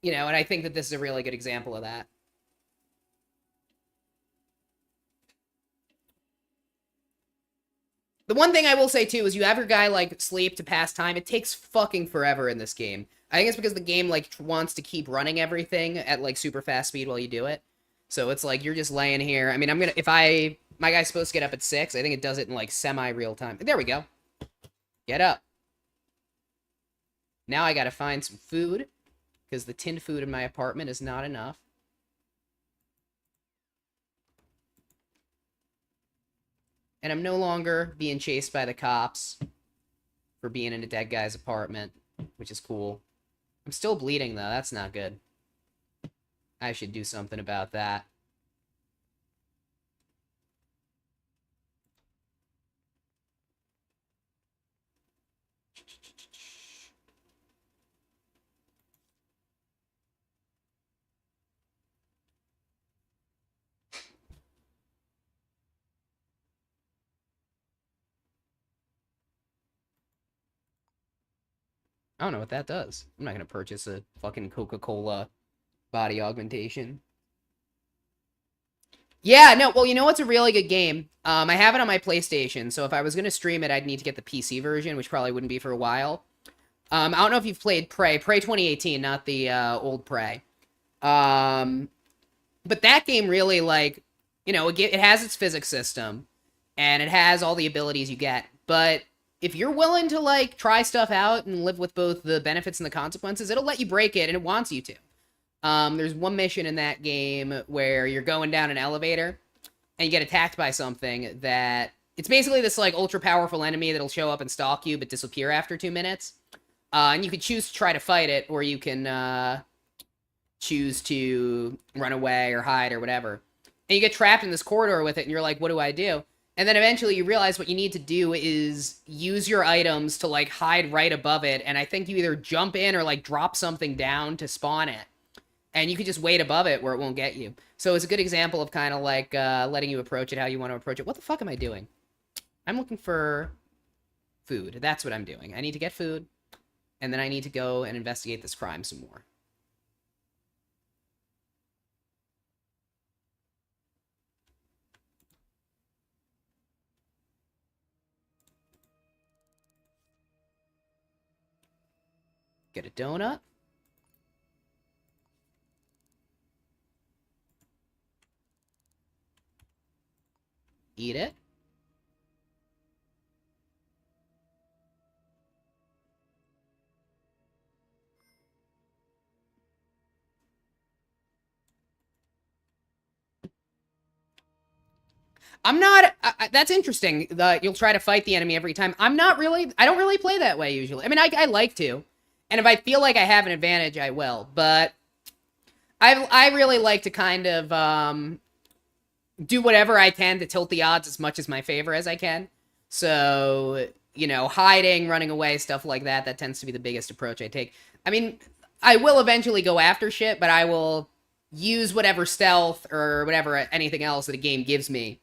You know, and I think that this is a really good example of that. The one thing I will say, too, is you have your guy, like, sleep to pass time. It takes fucking forever in this game. I think it's because the game, like, wants to keep running everything at, like, super fast speed while you do it. So it's like, you're just laying here. I mean, my guy's supposed to get up at 6. I think it does it in, like, semi-real time. There we go. Get up. Now I gotta find some food, because the tinned food in my apartment is not enough. And I'm no longer being chased by the cops for being in a dead guy's apartment, which is cool. I'm still bleeding, though. That's not good. I should do something about that. I don't know what that does. I'm not going to purchase a fucking Coca-Cola body augmentation. Yeah, no, well, you know what's a really good game? I have it on my PlayStation, so if I was going to stream it, I'd need to get the PC version, which probably wouldn't be for a while. I don't know if you've played Prey 2018, not the old Prey. But that game really, like, you know, it has its physics system, and it has all the abilities you get, but if you're willing to, like, try stuff out and live with both the benefits and the consequences, it'll let you break it, and it wants you to. There's one mission in that game where you're going down an elevator, and you get attacked by something that... It's basically this, like, ultra-powerful enemy that'll show up and stalk you, but disappear after 2 minutes. And you can choose to try to fight it, or you can, choose to run away or hide or whatever. And you get trapped in this corridor with it, and you're like, what do I do? And then eventually you realize what you need to do is use your items to like hide right above it. And I think you either jump in or like drop something down to spawn it. And you could just wait above it where it won't get you. So it's a good example of kind of like letting you approach it how you want to approach it. What the fuck am I doing? I'm looking for food. That's what I'm doing. I need to get food. And then I need to go and investigate this crime some more. Get a donut. Eat it. I'm not. That's interesting. You'll try to fight the enemy every time. I'm not really. I don't really play that way usually. I mean, I like to, and if I feel like I have an advantage, I will. But I really like to kind of do whatever I can to tilt the odds as much as my favor as I can. So you know, hiding, running away, stuff like that. That tends to be the biggest approach I take. I mean, I will eventually go after shit, but I will use whatever stealth or whatever anything else that a game gives me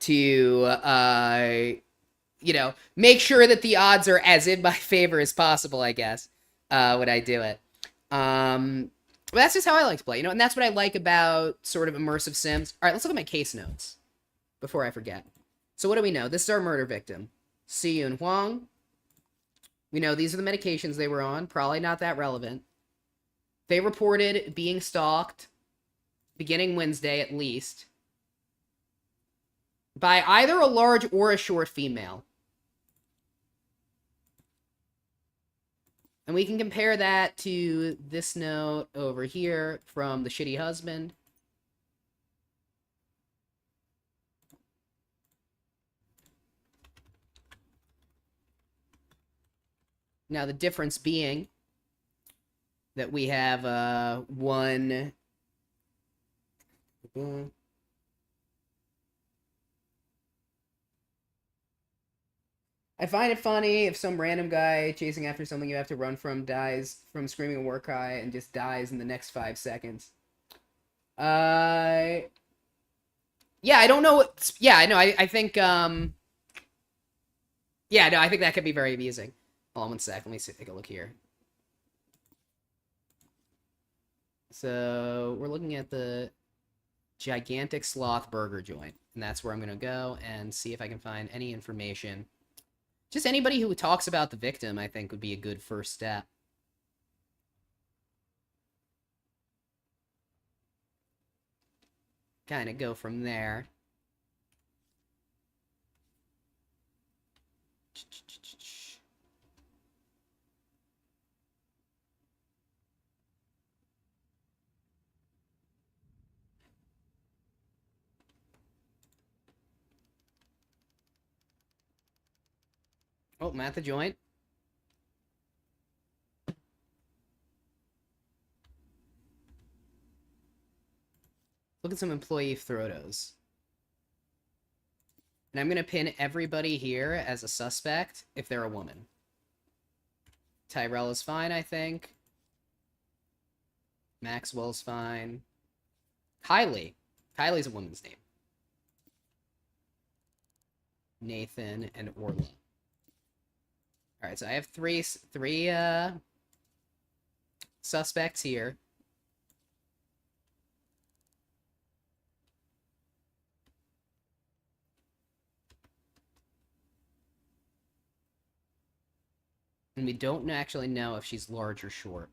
to you know, make sure that the odds are as in my favor as possible, I guess, when I do it. But that's just how I like to play, you know, and that's what I like about sort of immersive sims. All right, let's look at my case notes before I forget. So what do we know? This is our murder victim, Si-Yun Huang. We know these are the medications they were on, probably not that relevant. They reported being stalked beginning Wednesday at least by either a large or a short female. And we can compare that to this note over here from the shitty husband. Now the difference being that we have one... I find it funny if some random guy chasing after something you have to run from dies from screaming a war cry and just dies in the next 5 seconds. Yeah, I don't know what... Yeah, no, I think, yeah, no, I think that could be very amusing. Hold on 1 sec, let me take a look here. So, we're looking at the Gigantic Sloth Burger Joint, and that's where I'm going to go and see if I can find any information. Just anybody who talks about the victim, I think, would be a good first step. Kind of go from there. Oh, I'm at the joint. Look at some employee photos. And I'm going to pin everybody here as a suspect if they're a woman. Tyrell is fine, I think. Maxwell's fine. Kylie. Kylie's a woman's name. Nathan and Orla. Alright, so I have three suspects here. And we don't actually know if she's large or short.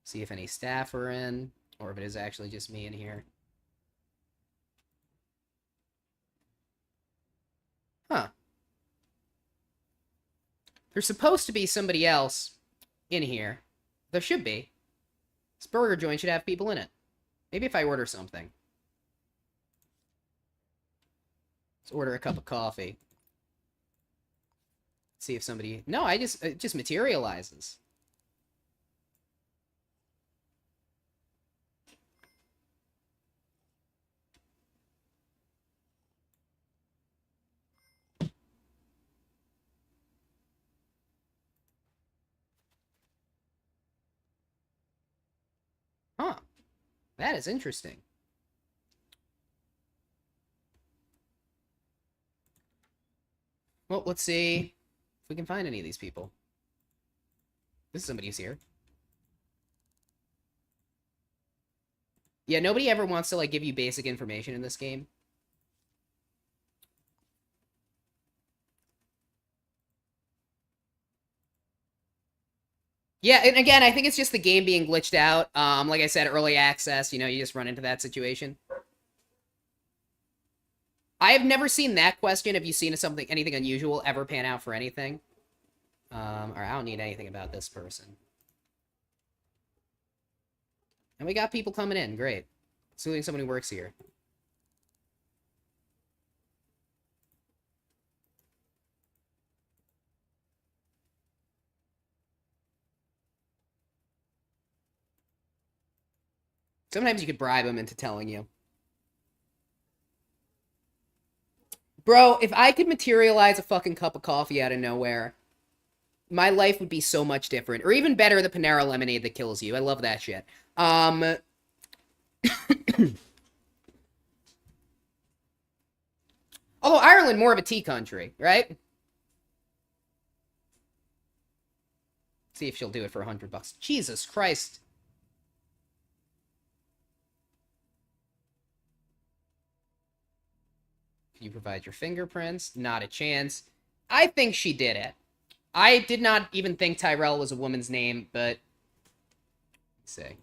See if any staff are in, or if it is actually just me in here. Huh. There's supposed to be somebody else in here. There should be. This burger joint should have people in it. Maybe if I order something. Let's order a cup of coffee. See if somebody... No, it just materializes. That is interesting. Well, let's see if we can find any of these people. This is somebody who's here. Yeah, nobody ever wants to, like, give you basic information in this game. Yeah, and again, I think it's just the game being glitched out. Like I said, early access, you know, you just run into that situation. I have never seen that question. Have you seen anything unusual ever pan out for anything? Or I don't need anything about this person. And we got people coming in. Great. Including someone who works here. Sometimes you could bribe them into telling you. Bro, if I could materialize a fucking cup of coffee out of nowhere, my life would be so much different. Or even better, the Panera lemonade that kills you. I love that shit. Although Ireland, more of a tea country, right? See if she'll do it for $100. Jesus Christ. Can you provide your fingerprints? Not a chance. I think she did it. I did not even think Tyrell was a woman's name, but... Let's see.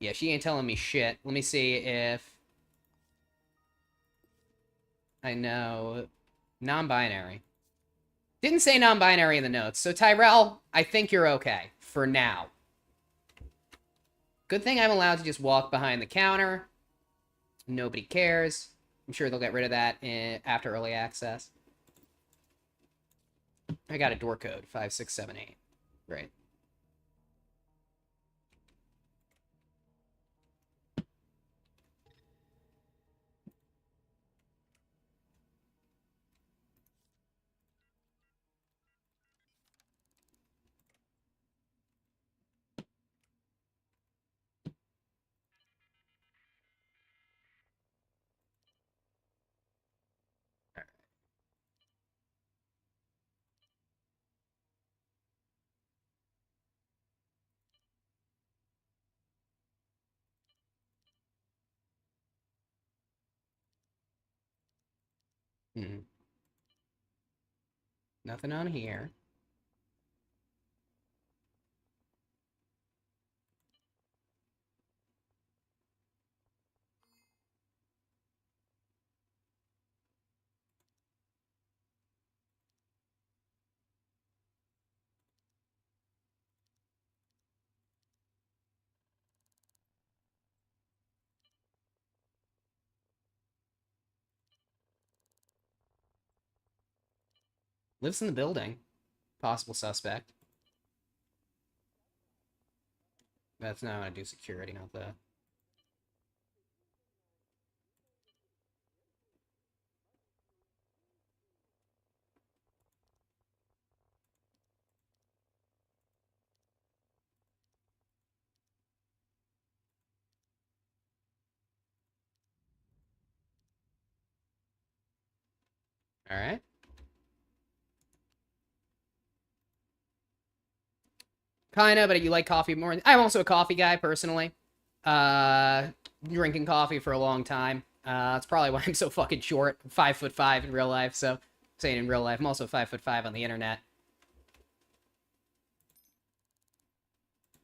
Yeah, she ain't telling me shit. Let me see if... I know... Non-binary. Didn't say non-binary in the notes. So Tyrell, I think you're okay. For now. Good thing I'm allowed to just walk behind the counter. Nobody cares. I'm sure they'll get rid of that after early access. I got a door code, 5678. Right. Hmm. Nothing on here. Lives in the building. Possible suspect. That's not going to do security, not that. Alright. Kinda, but you like coffee more. I'm also a coffee guy, personally. Uh, Drinking coffee for a long time. That's probably why I'm so fucking short. I'm 5'5" in real life, so... Saying in real life, I'm also 5'5" on the internet.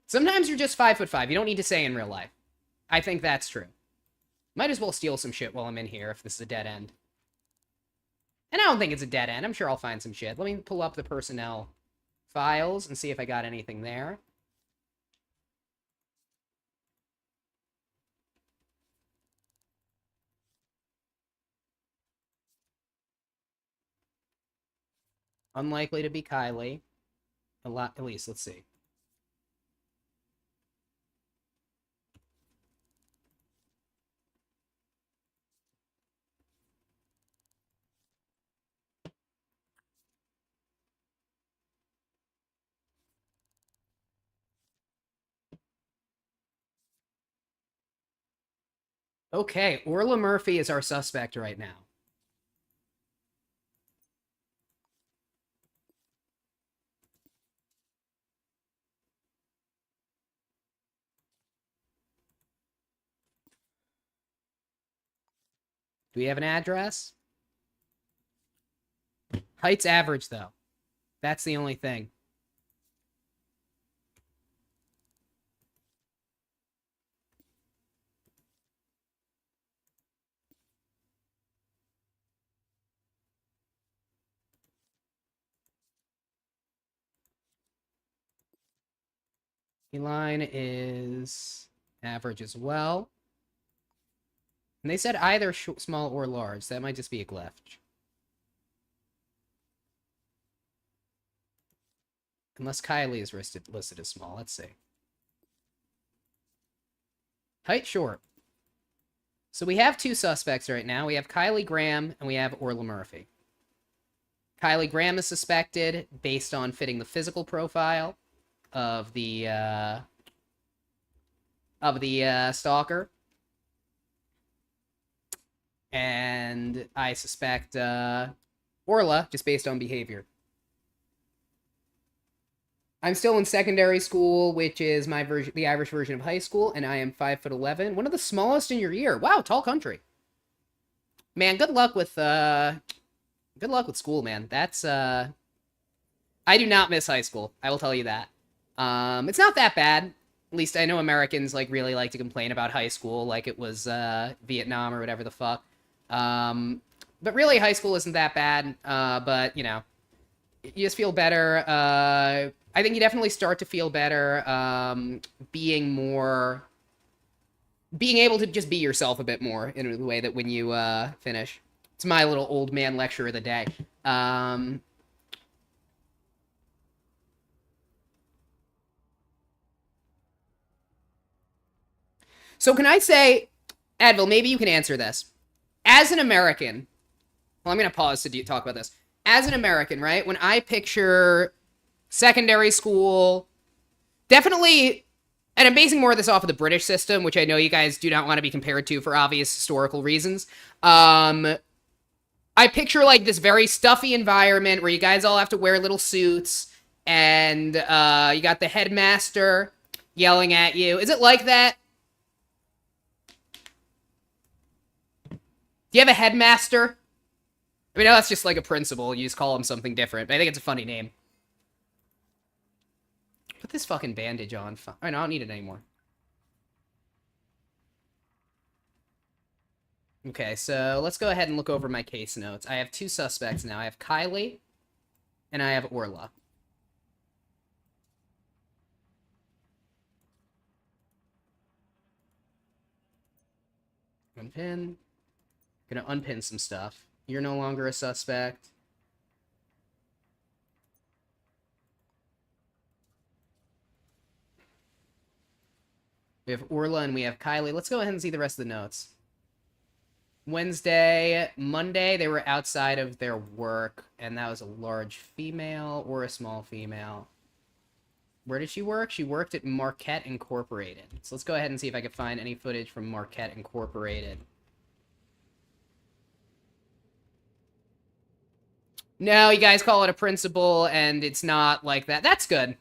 Sometimes you're just 5'5". You don't need to say in real life. I think that's true. Might as well steal some shit while I'm in here if this is a dead end. And I don't think it's a dead end. I'm sure I'll find some shit. Let me pull up the personnel files and see if I got anything there. Unlikely to be Kylie. A lot, at least. Let's see. Okay, Orla Murphy is our suspect right now. Do we have an address? Height's average, though. That's the only thing. Line is average as well. And they said either small or large. That might just be a glitch. Unless Kylie is listed as small. Let's see. Height short. So we have two suspects right now. We have Kylie Graham and we have Orla Murphy. Kylie Graham is suspected based on fitting the physical profile of the stalker. And I suspect Orla just based on behavior. I'm still in secondary school, which is my version, the Irish version of high school, and I am 5'11", one of the smallest in your year. Wow, tall country. Man, good luck with school, man. That's I do not miss high school. I will tell you that. It's not that bad. At least I know Americans like really like to complain about high school like it was Vietnam or whatever the fuck. But really, high school isn't that bad. But you know, you just feel better. I think you definitely start to feel better being able to just be yourself a bit more in a way that when you finish. It's my little old man lecture of the day. So can I say, Advil, maybe you can answer this. As an American, well, I'm going to pause to talk about this. As an American, right, when I picture secondary school, definitely, and I'm basing more of this off of the British system, which I know you guys do not want to be compared to for obvious historical reasons. I picture like this very stuffy environment where you guys all have to wear little suits, and you got the headmaster yelling at you. Is it like that? Do you have a headmaster? I mean, no, that's just like a principal. You just call him something different. But I think it's a funny name. Put this fucking bandage on. I don't need it anymore. Okay, so let's go ahead and look over my case notes. I have two suspects now. I have Kylie, and I have Orla. Unpin. Gonna unpin some stuff. You're no longer a suspect. We have Orla and we have Kylie. Let's go ahead and see the rest of the notes. Wednesday, Monday, they were outside of their work, and that was a large female or a small female. Where did she work? She worked at Marquette Incorporated. So let's go ahead and see if I can find any footage from Marquette Incorporated. No, you guys call it a principal, and it's not like that. That's good.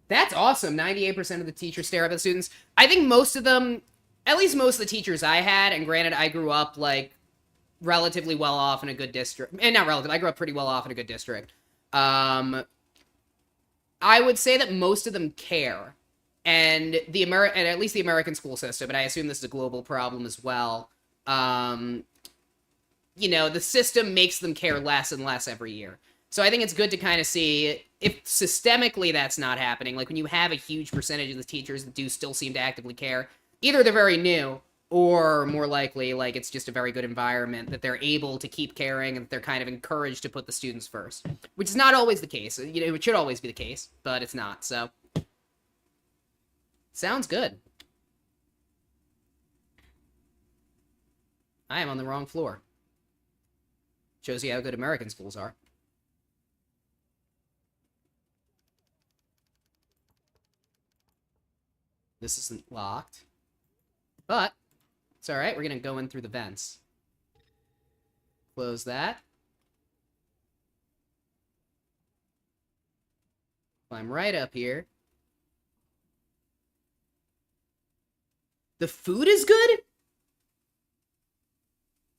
That's awesome. 98% of the teachers stare at the students. I think most of them, at least most of the teachers I had, and granted, I grew up, like, relatively well off in a good district. And not relative, I grew up pretty well off in a good district. I would say that most of them care. And and at least the American school system, and I assume this is a global problem as well, you know, the system makes them care less and less every year. So I think it's good to kind of see if systemically that's not happening. Like when you have a huge percentage of the teachers that do still seem to actively care, either they're very new or more likely like it's just a very good environment that they're able to keep caring and that they're kind of encouraged to put the students first, which is not always the case. You know, it should always be the case, but it's not. So sounds good. I am on the wrong floor. Shows you how good American schools are. This isn't locked. But it's all right. We're going to go in through the vents. Close that. Climb right up here. The food is good?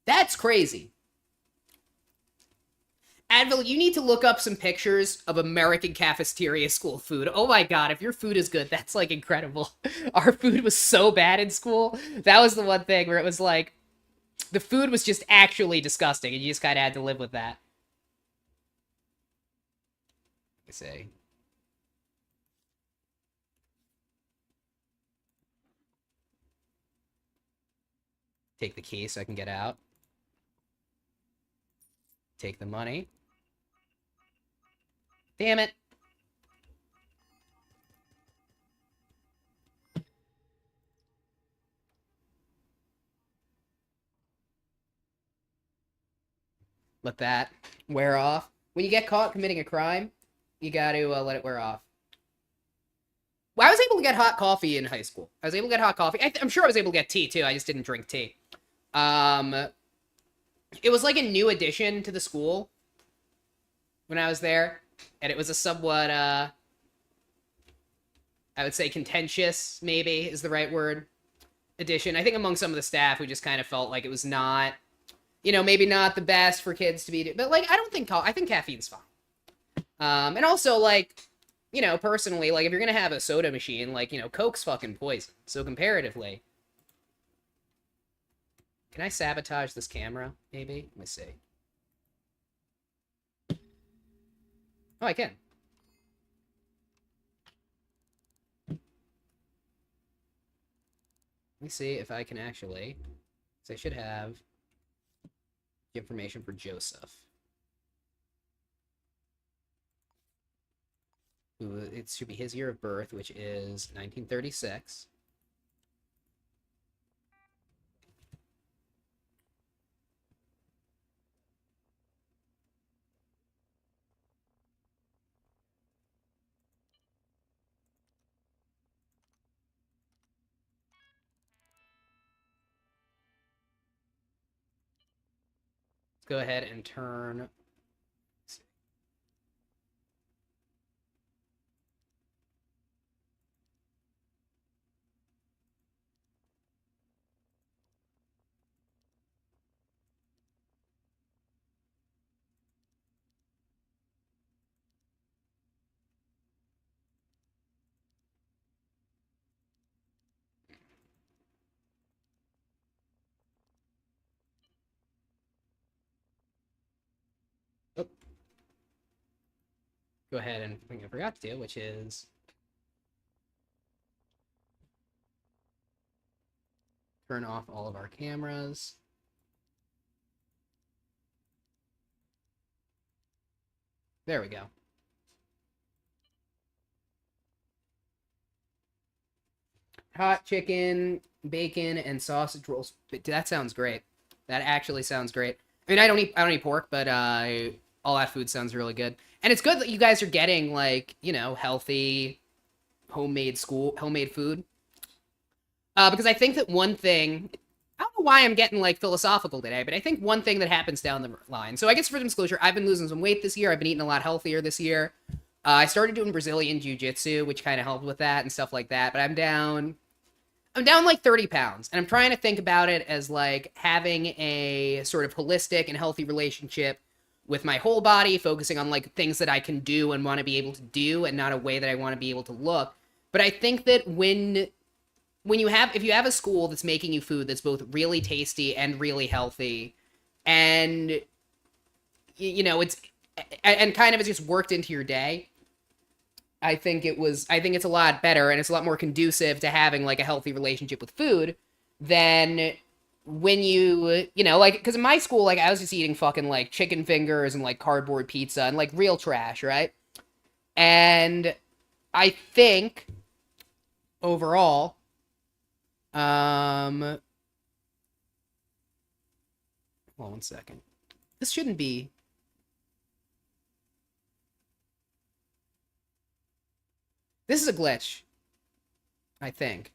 That's crazy. Advil, you need to look up some pictures of American cafeteria school food. Oh my god, if your food is good, that's like incredible. Our food was so bad in school. That was the one thing where it was like, the food was just actually disgusting, and you just kind of had to live with that. I say. Take the key so I can get out. Take the money. Damn it. Let that wear off. When you get caught committing a crime, you gotta let it wear off. Well, I was able to get hot coffee in high school. I was able to get hot coffee. I'm sure I was able to get tea, too. I just didn't drink tea. It was like a new addition to the school when I was there. And it was a somewhat, I would say contentious, maybe, is the right word, addition. I think among some of the staff who just kind of felt like it was not, you know, maybe not the best for kids to be... But, like, I think caffeine's fine. And also, like, you know, personally, like, if you're gonna have a soda machine, like, you know, Coke's fucking poison. So, comparatively... Can I sabotage this camera, maybe? Let me see. Oh, I can. Let me see if I can actually... So I should have information for Joseph. Who, it should be his year of birth, which is 1936. Go ahead and turn. Oh. Go ahead and thing I forgot to do, which is turn off all of our cameras. There we go. Hot chicken, bacon, and sausage rolls. That sounds great. That actually sounds great. I mean, I don't eat pork, but all that food sounds really good. And it's good that you guys are getting, like, you know, healthy, homemade food. Because I think that one thing, I don't know why I'm getting, like, philosophical today, but I think one thing that happens down the line. So I guess for disclosure, I've been losing some weight this year. I've been eating a lot healthier this year. I started doing Brazilian jiu-jitsu, which kind of helped with that and stuff like that. But I'm down like 30 pounds, and I'm trying to think about it as like having a sort of holistic and healthy relationship with my whole body, focusing on like things that I can do and want to be able to do and not a way that I want to be able to look. But I think that if you have a school that's making you food that's both really tasty and really healthy, and you know, it's and kind of it's just worked into your day, I think it's a lot better, and it's a lot more conducive to having like a healthy relationship with food than when you know, like, because in my school, like, I was just eating fucking like chicken fingers and like cardboard pizza and like real trash, right? And I think overall, hold on one second. This shouldn't be. This is a glitch, I think.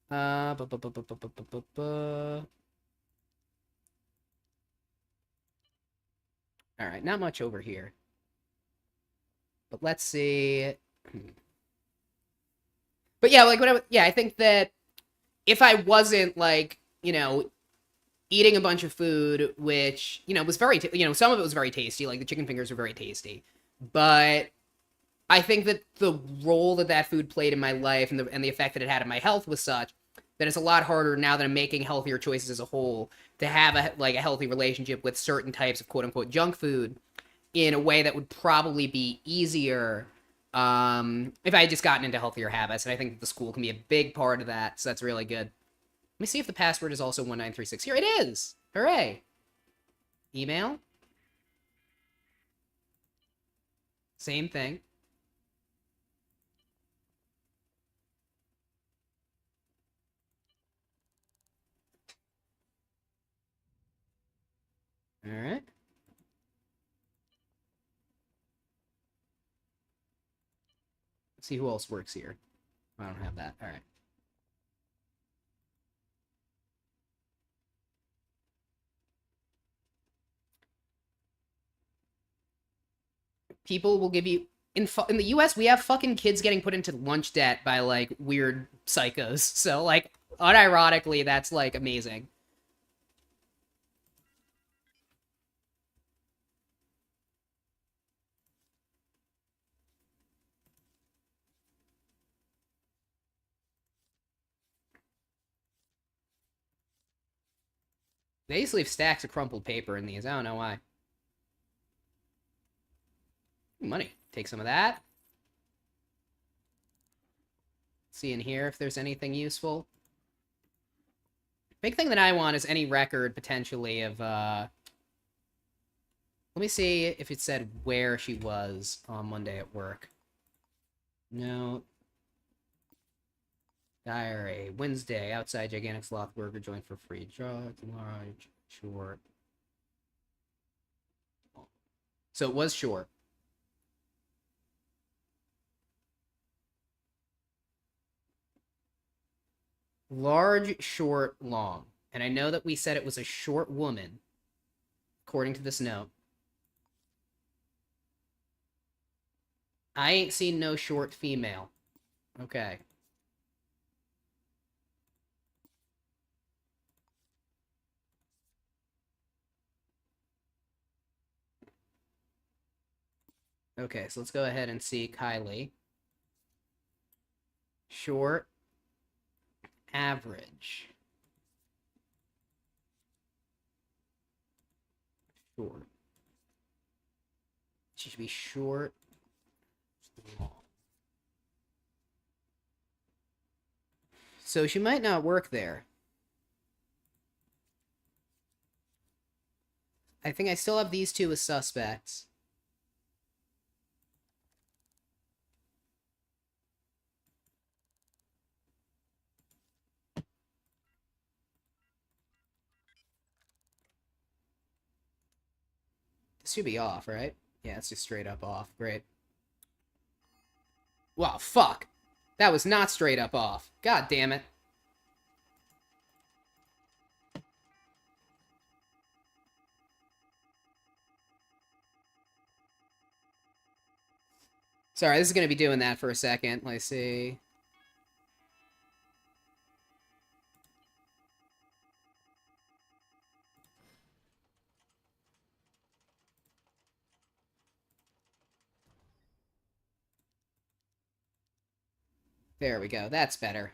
Bu- bu- bu- bu- bu- bu- bu- bu- bu. All right, not much over here. But let's see. But yeah, like whatever. Yeah, I think that if I wasn't like, eating a bunch of food, which, was very, some of it was very tasty, like the chicken fingers were very tasty. But I think that the role that that food played in my life and the effect that it had on my health was such that it's a lot harder now that I'm making healthier choices as a whole to have a healthy relationship with certain types of quote unquote junk food in a way that would probably be easier if I had just gotten into healthier habits. And I think the school can be a big part of that. So that's really good. Let me see if the password is also 1936. Here it is. Hooray. Email. Same thing. All right. Let's see who else works here. I don't have that. All right. People will give you in the US we have fucking kids getting put into lunch debt by like weird psychos. So like unironically that's like amazing. They used to leave stacks of crumpled paper in these. I don't know why. Money. Take some of that. See in here if there's anything useful. Big thing that I want is any record potentially of let me see if it said where she was on Monday at work. No. Diary. Wednesday, outside gigantic sloth burger joint for free. Draw tomorrow. Short. So it was short. Large, short, long. And I know that we said it was a short woman, according to this note. I ain't seen no short female. Okay. Okay, so let's go ahead and see Kylie. Short, average. Short. She should be short, long. So she might not work there. I think I still have these two as suspects. This should be off, right? Yeah, it's just straight up off. Great. Wow, fuck. That was not straight up off. God damn it. Sorry, this is going to be doing that for a second. Let's see. There we go. That's better.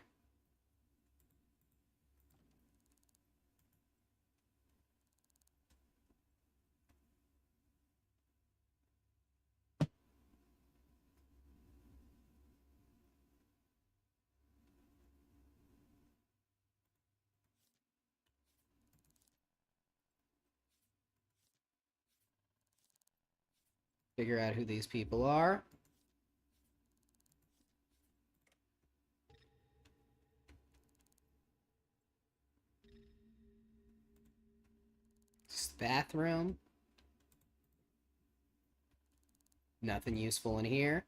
Figure out who these people are. Bathroom. Nothing useful in here.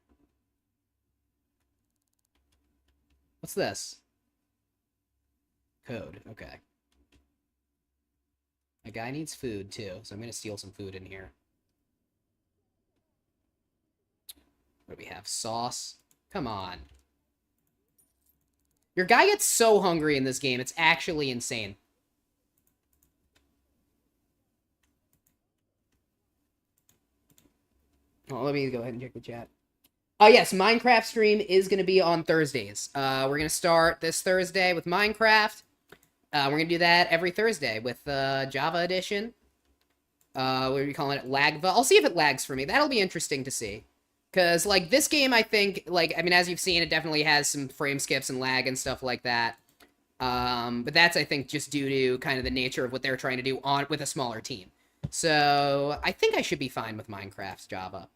What's this? Code. Okay. My guy needs food too, so I'm gonna steal some food in here. What do we have? Sauce. Come on. Your guy gets so hungry in this game. It's actually insane. Oh, let me go ahead and check the chat. Oh, yes, Minecraft stream is going to be on Thursdays. We're going to start this Thursday with Minecraft. We're going to do that every Thursday with Java Edition. What are we calling it? Lagva. I'll see if it lags for me. That'll be interesting to see. Because, like, this game, I think, like, I mean, as you've seen, it definitely has some frame skips and lag and stuff like that. But that's, I think, just due to kind of the nature of what they're trying to do with a smaller team. So, I think I should be fine with Minecraft's Java.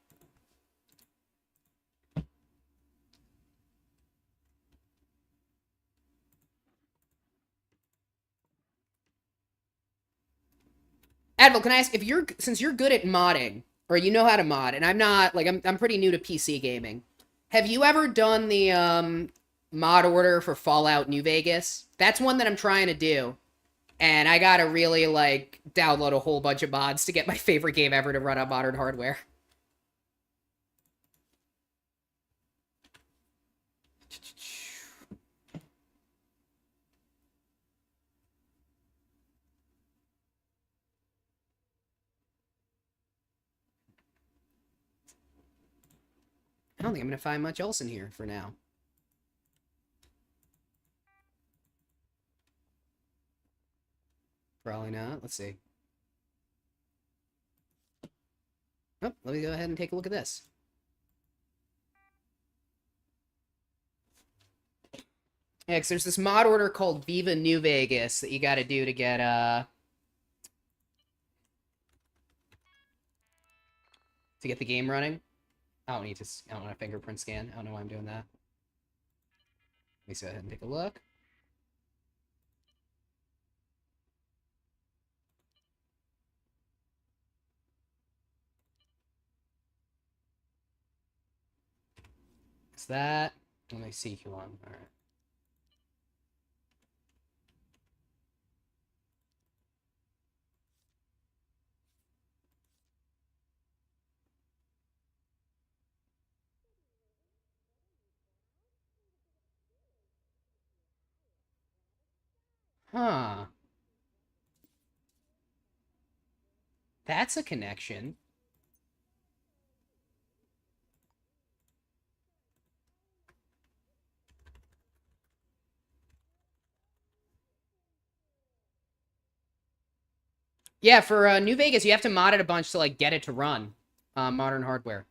Advil, can I ask if since you're good at modding, or you know how to mod, and I'm not, like, I'm pretty new to PC gaming. Have you ever done the mod order for Fallout New Vegas? That's one that I'm trying to do, and I gotta really, like, download a whole bunch of mods to get my favorite game ever to run on modern hardware. I don't think I'm gonna find much else in here for now. Probably not. Let's see. Oh, let me go ahead and take a look at this. Yeah, because there's this mod order called Viva New Vegas that you gotta do to get, the game running. I don't want a fingerprint scan. I don't know why I'm doing that. Let me go ahead and take a look. Is that? Let me see Q1. All right. Huh. That's a connection. Yeah, for New Vegas, you have to mod it a bunch to, like, get it to run modern hardware.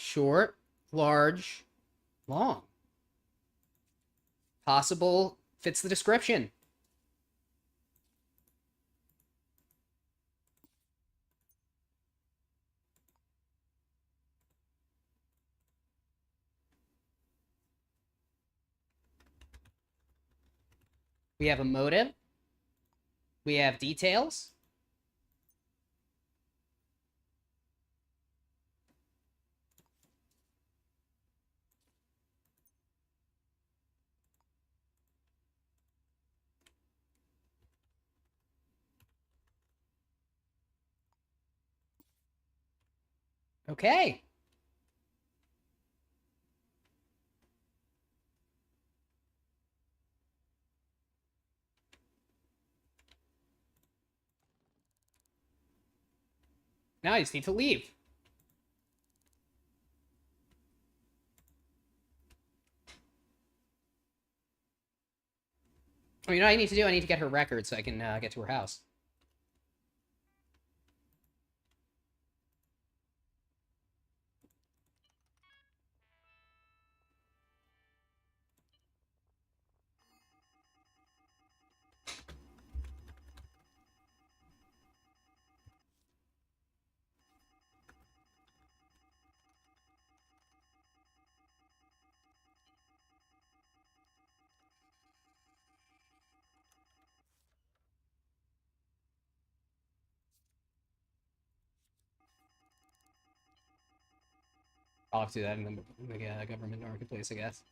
Short, large, long. Possible fits the description. We have a motive. We have details. Okay. Now I just need to leave. Oh, you know what I need to do? I need to get her record so I can get to her house. I'll have to do that in the government marketplace, I guess.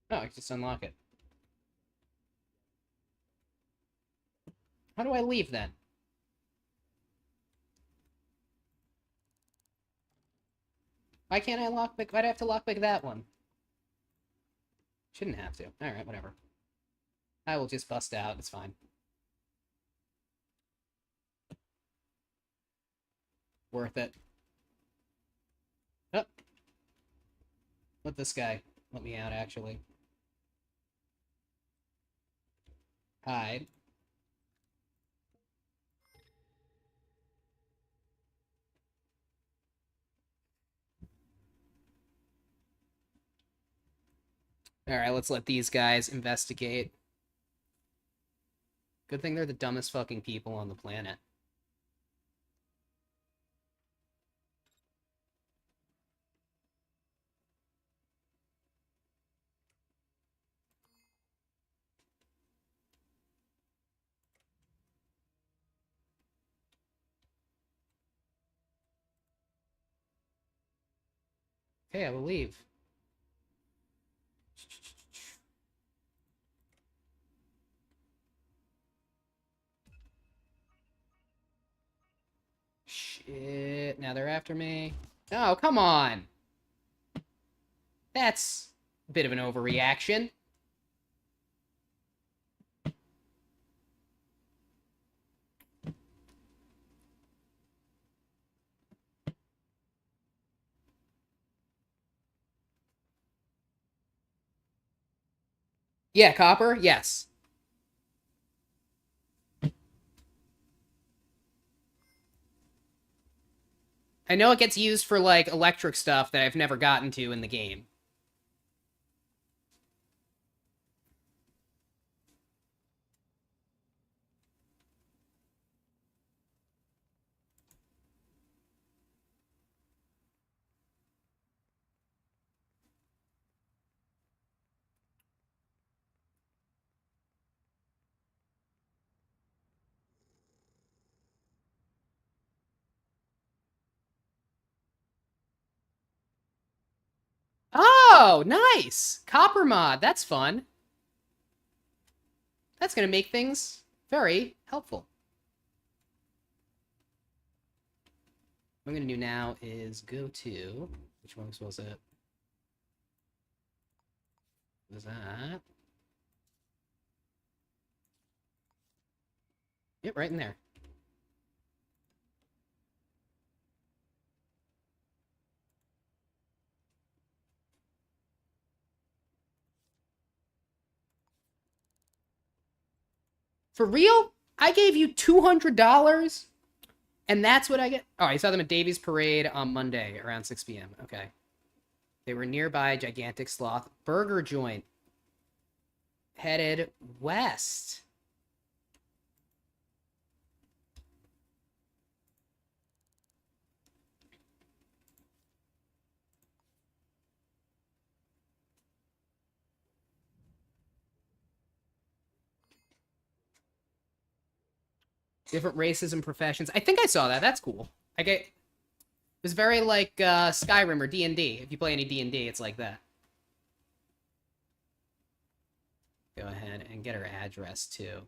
No, I can just unlock it. How do I leave then? Why can't I lockpick? Why'd I have to lockpick that one? Shouldn't have to. Alright, whatever. I will just bust out. It's fine. Worth it. Oh. Let this guy let me out, actually. Hide. Alright, let's let these guys investigate. Good thing they're the dumbest fucking people on the planet. Okay, I will leave. Shit. Now they're after me. Oh, come on. That's a bit of an overreaction. Yeah, copper? Yes. I know it gets used for, like, electric stuff that I've never gotten to in the game. Oh, nice! Copper mod. That's fun. That's gonna make things very helpful. What I'm gonna do now is go to... Which one was it? Was that? Yep, right in there. For real? I gave you $200? And that's what I get? Oh, I saw them at Davies Parade on Monday around 6 p.m. Okay. They were nearby Gigantic Sloth Burger Joint. Headed west. Different races and professions. I think I saw that. That's cool. I get... It was very like Skyrim or D&D. If you play any D&D, it's like that. Go ahead and get her address, too.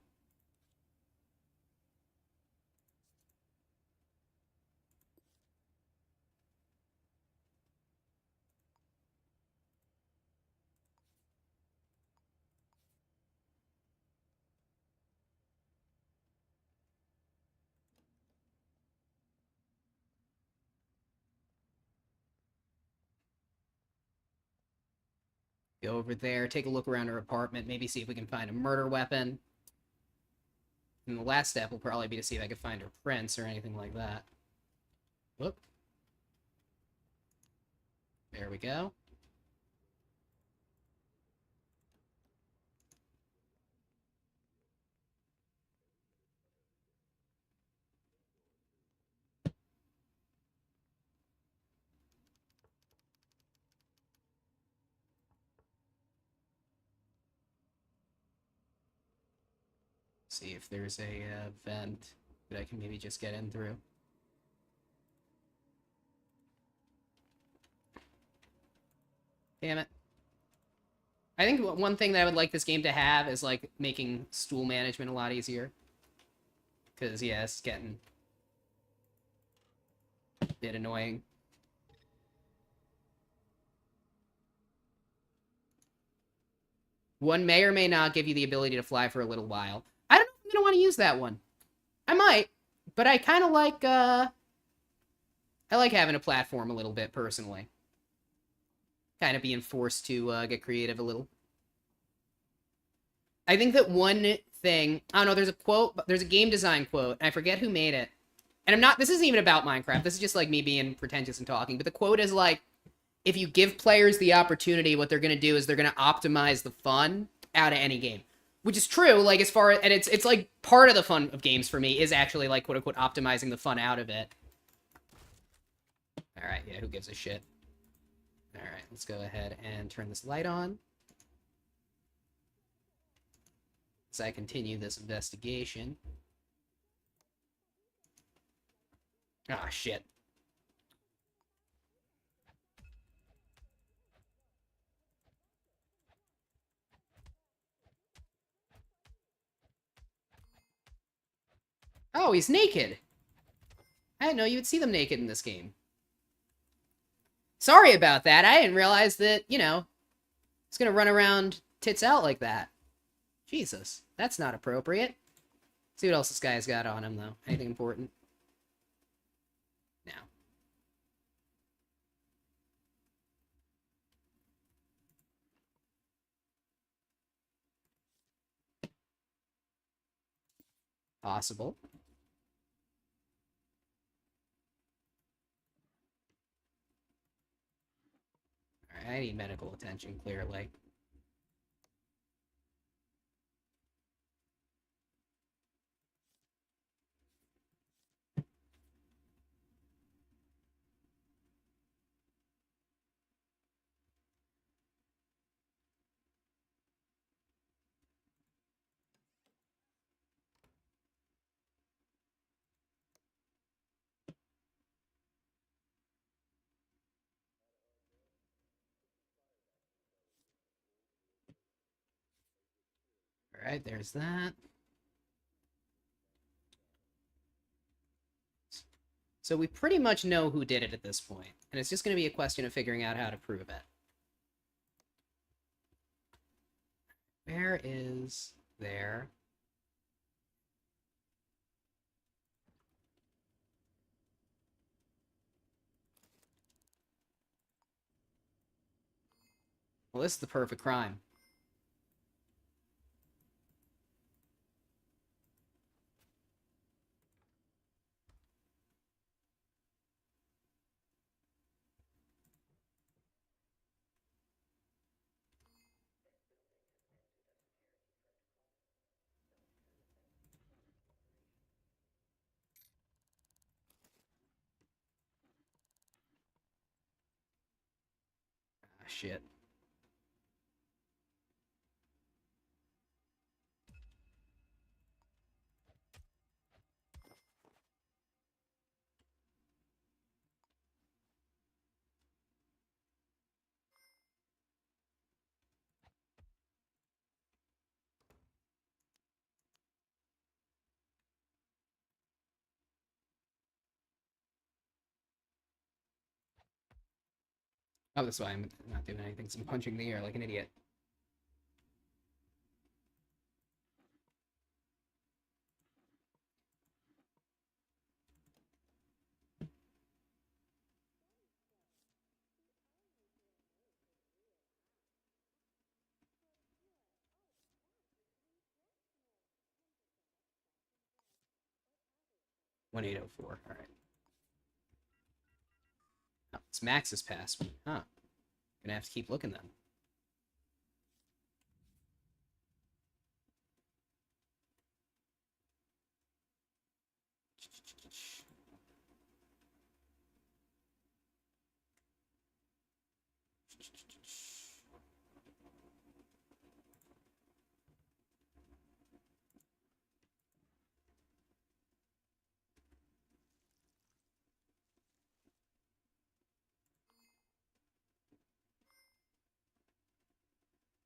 Go over there, take a look around her apartment, maybe see if we can find a murder weapon. And the last step will probably be to see if I can find her prints or anything like that. Whoop. There we go. See if there's a vent that I can maybe just get in through. Damn it. I think one thing that I would like this game to have is, like, making stool management a lot easier. Because, yeah, it's getting a bit annoying. One may or may not give you the ability to fly for a little while. I don't know if I'm going to want to use that one. I might, but I kind of like, I like having a platform a little bit, personally. Kind of being forced to get creative a little. I think that one thing, I don't know, there's a quote, there's a game design quote, and I forget who made it. And I'm not, this isn't even about Minecraft, this is just like me being pretentious and talking, but the quote is like, if you give players the opportunity, what they're going to do is they're going to optimize the fun out of any game. Which is true, like, as far as, and it's like, part of the fun of games for me is actually, like, quote-unquote, optimizing the fun out of it. Alright, yeah, who gives a shit? Alright, let's go ahead and turn this light on. As I continue this investigation. Ah, shit. Oh, he's naked! I didn't know you would see them naked in this game. Sorry about that, I didn't realize that, you know, he's gonna run around tits out like that. Jesus, that's not appropriate. Let's see what else this guy's got on him, though. Anything important? No. Possible. Alright, I need medical attention, clearly. Alright, there's that. So we pretty much know who did it at this point, and it's just going to be a question of figuring out how to prove it. Where is there? Well, this is the perfect crime. Ah, shit. Oh, that's why I'm not doing anything. So I'm punching the air like an idiot. One 1804. All right. Oh, it's Max's password. Huh. Gonna have to keep looking then.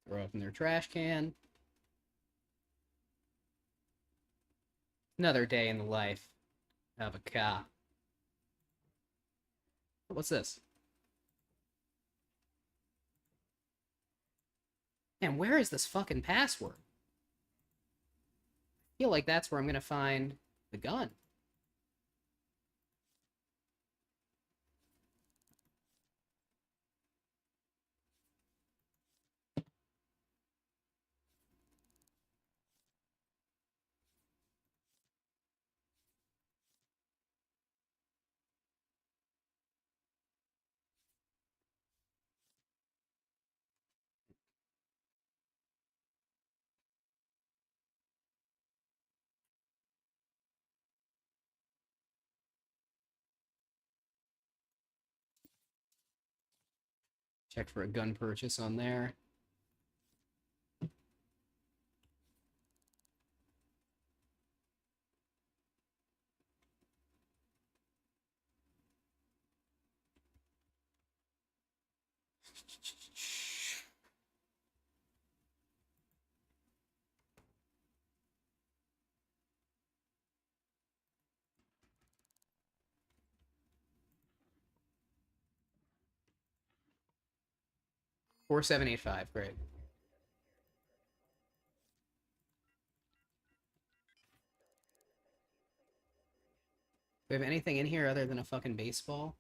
Throw up in their trash can. Another day in the life of a cop. What's this? Man, where is this fucking password? I feel like that's where I'm gonna find the gun. Check for a gun purchase on there. Four 785, great. Do we have anything in here other than a fucking baseball?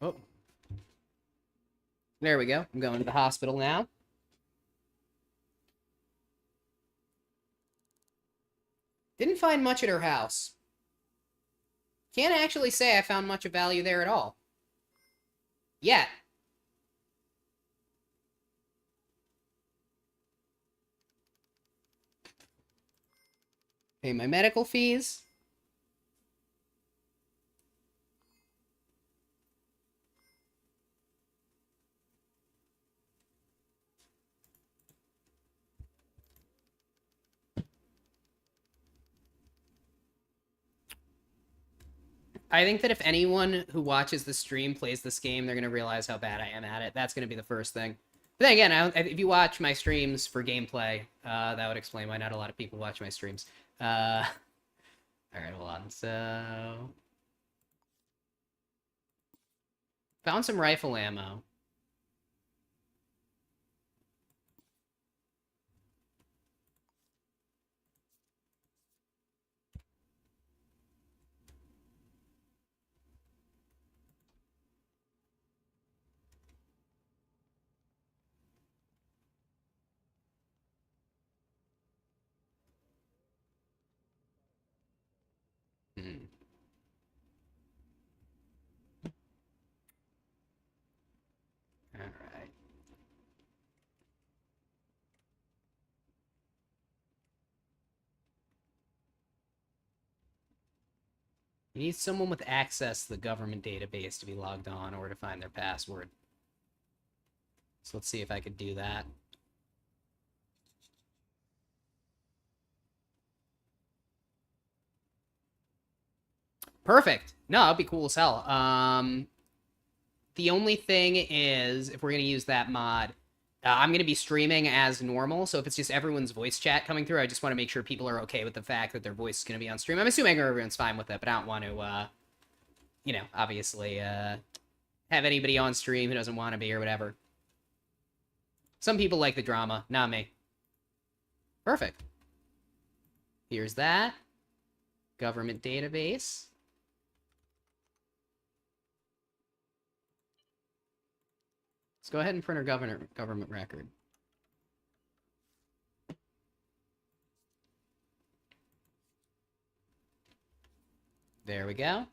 Oh. There we go. I'm going to the hospital now. Didn't find much at her house. Can't actually say I found much of value there at all. Yet. Pay my medical fees. I think that if anyone who watches the stream plays this game, they're going to realize how bad I am at it. That's going to be the first thing. But then again, if you watch my streams for gameplay, that would explain why not a lot of people watch my streams. All right, hold on. So, found some rifle ammo. Hmm. All right. You need someone with access to the government database to be logged on or to find their password. So let's see if I could do that. Perfect. No, it'd be cool as hell. The only thing is, if we're going to use that mod, I'm going to be streaming as normal, so if it's just everyone's voice chat coming through, I just want to make sure people are okay with the fact that their voice is going to be on stream. I'm assuming everyone's fine with it, but I don't want to, obviously, have anybody on stream who doesn't want to be or whatever. Some people like the drama, not me. Perfect. Here's that. Government database. Let's go ahead and print our government record. There we go.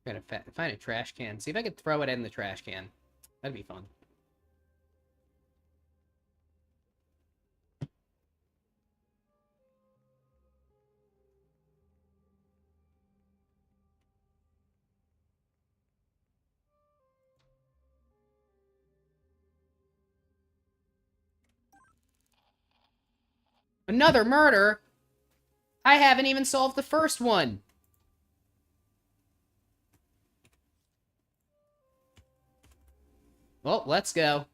Gotta find a trash can. See if I could throw it in the trash can. That'd be fun. Another murder? I haven't even solved the first one. Well, let's go.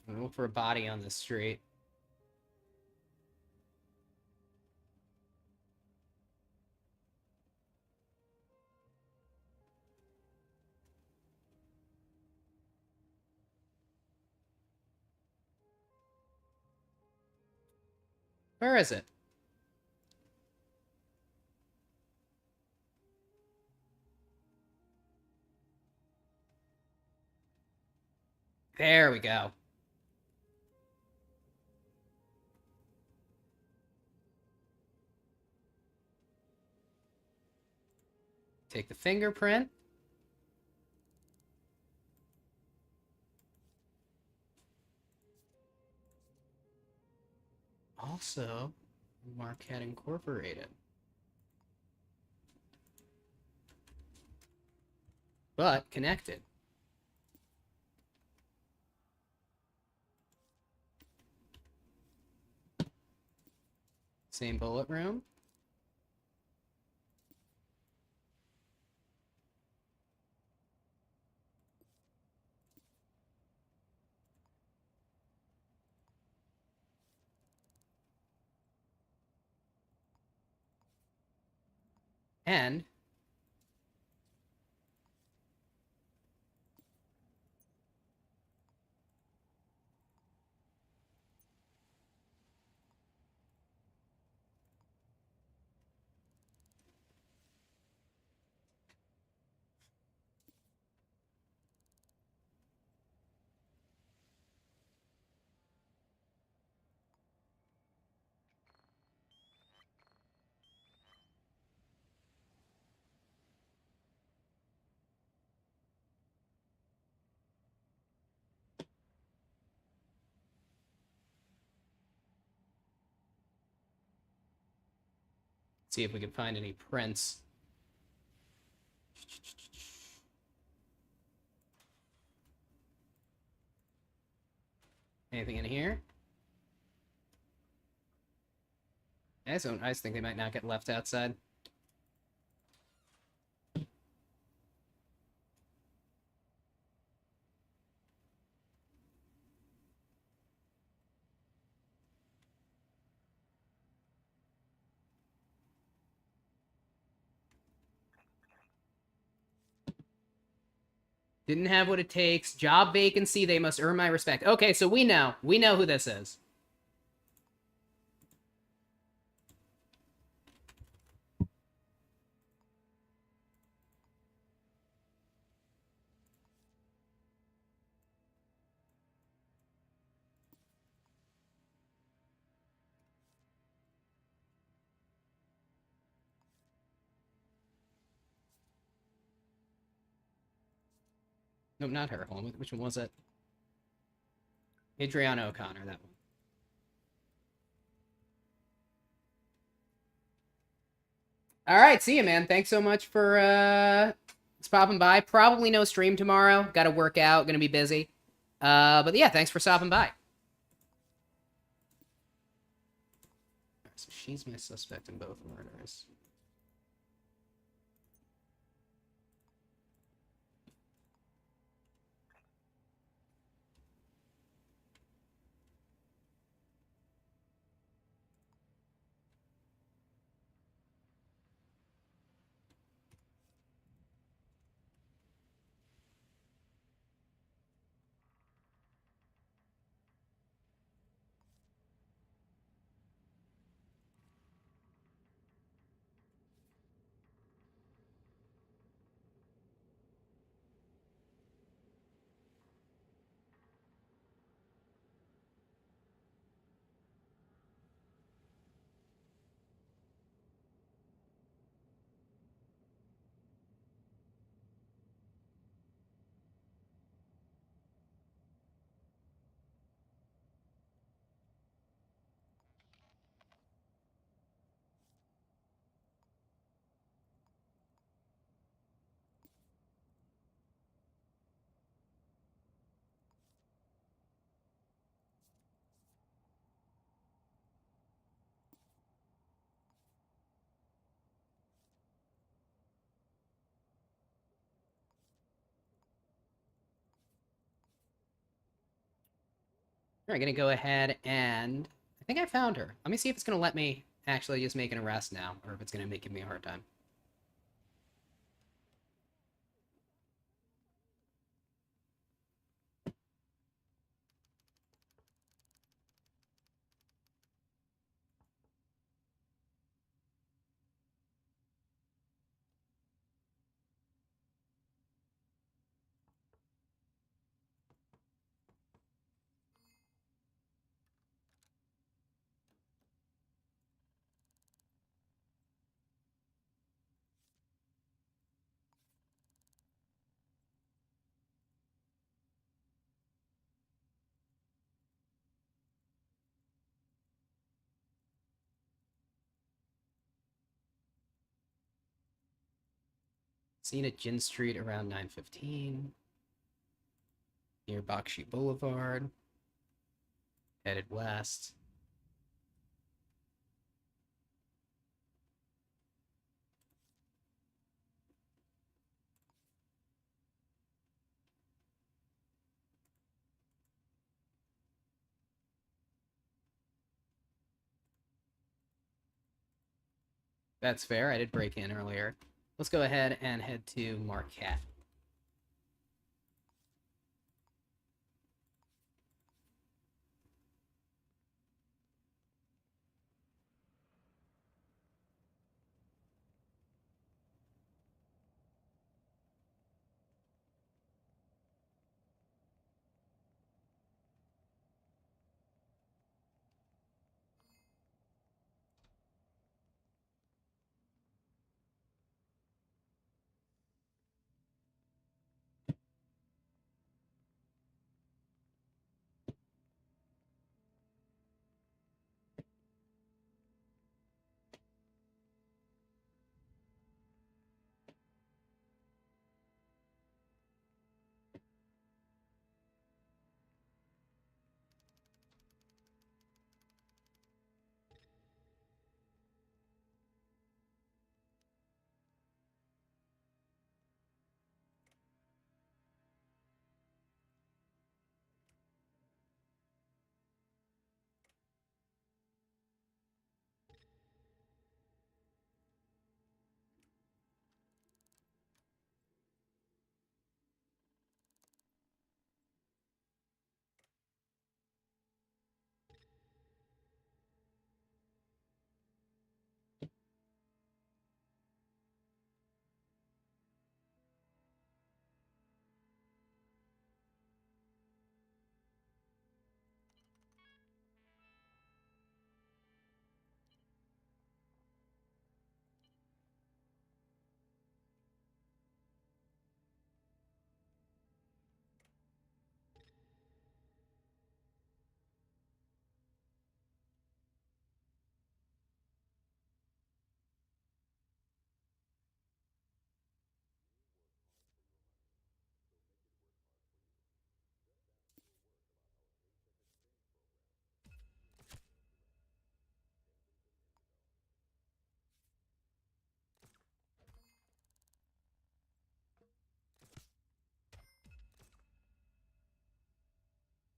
Look for a body on the street. Where is it? There we go. Take the fingerprint. Also, Marquette Incorporated. But connected. Same bullet room. And see if we can find any prints. Anything in here? I just think they might not get left outside. Didn't have what it takes. Job vacancy. They must earn my respect. Okay, so we know. We know who this is. No, not her. Hold on. Which one was it? Adriana O'Connor, that one. All right, see you, man. Thanks so much for stopping by. Probably no stream tomorrow. Got to work out. Gonna be busy. But yeah, thanks for stopping by. So she's my suspect in both murders. Alright, gonna go ahead and... I think I found her. Let me see if it's gonna let me actually just make an arrest now, or if it's gonna give me a hard time. Seen at Gin Street around 9:15. Near Bakshi Boulevard. Headed west. That's fair. I did break in earlier. Let's go ahead and head to Marquette.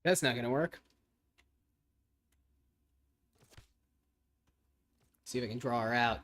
That's not gonna work. See if I can draw her out.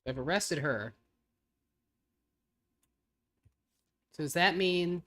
I've arrested her. So does that mean...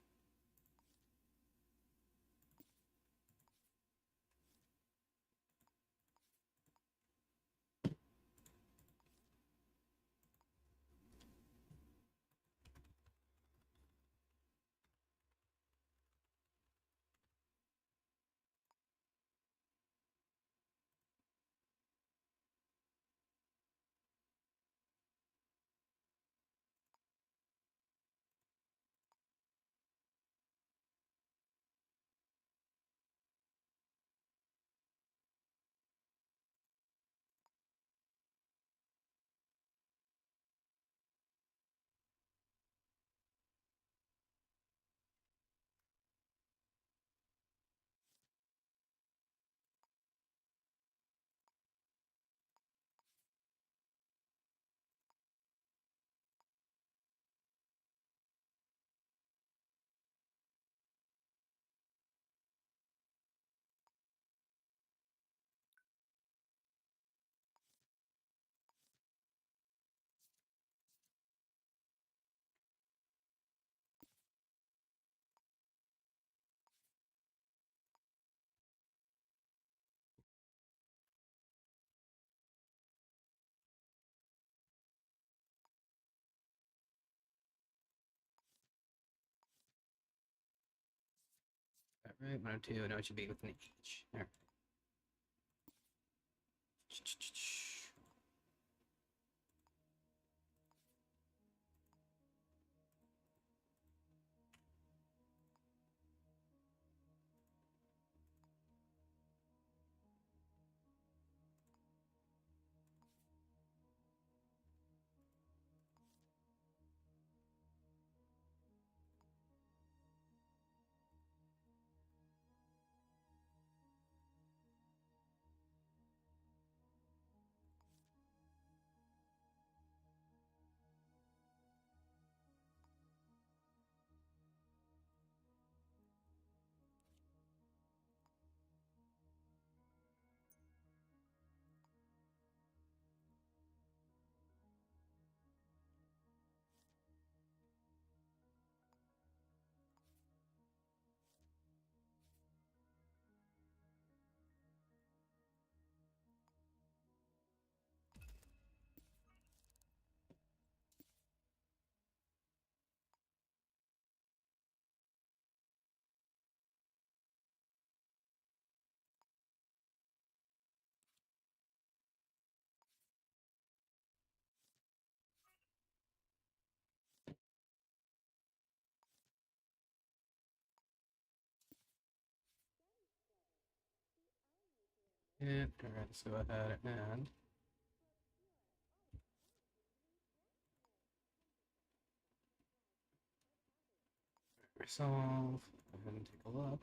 Right, 102, no, it should be with an H. All right. Yeah, all right, let's go ahead and resolve and take a look.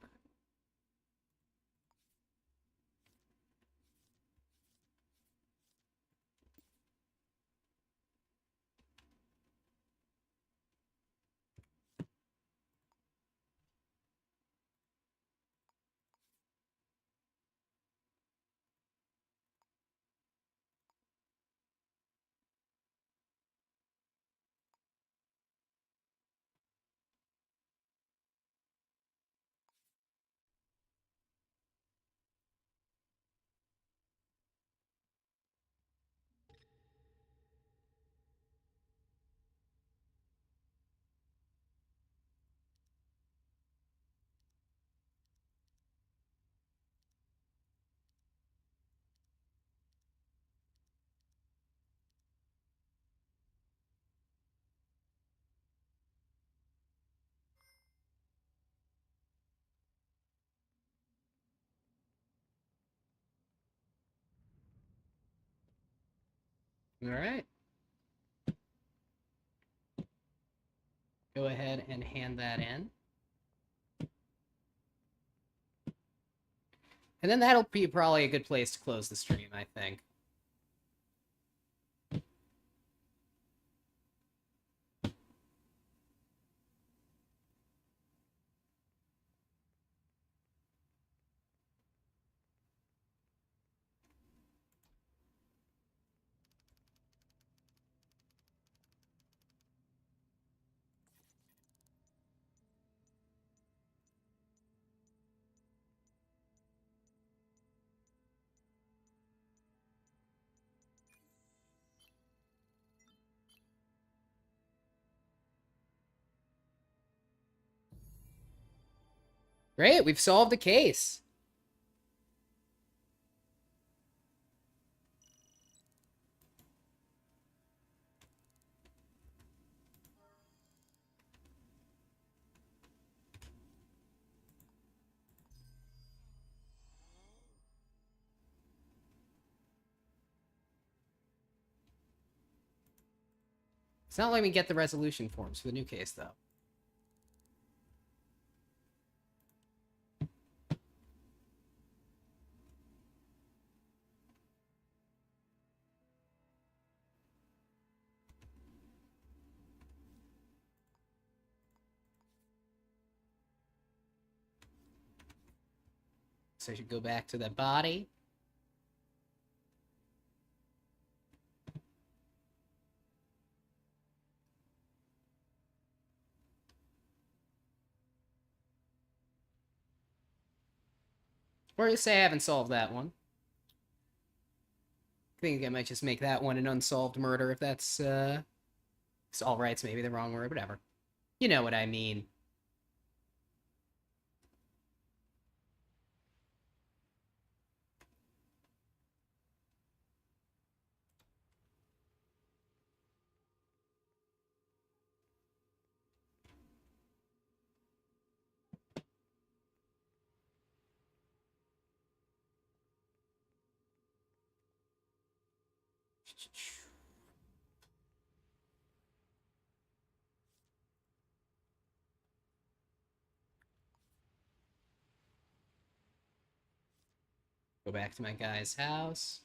All right. Go ahead and hand that in. And then that'll be probably a good place to close the stream, I think. Great, we've solved a case. It's not letting me get the resolution forms for the new case, though. So I should go back to the body. Or just say I haven't solved that one. I think I might just make that one an unsolved murder if that's, all right's maybe the wrong word, whatever. You know what I mean. Go back to my guy's house.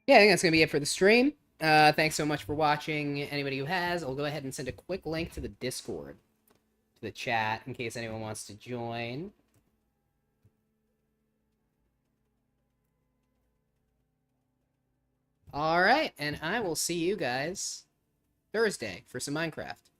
Yeah, I think that's going to be it for the stream. Thanks so much for watching. Anybody who has, I'll go ahead and send a quick link to the Discord, to the chat, in case anyone wants to join. All right, and I will see you guys Thursday for some Minecraft.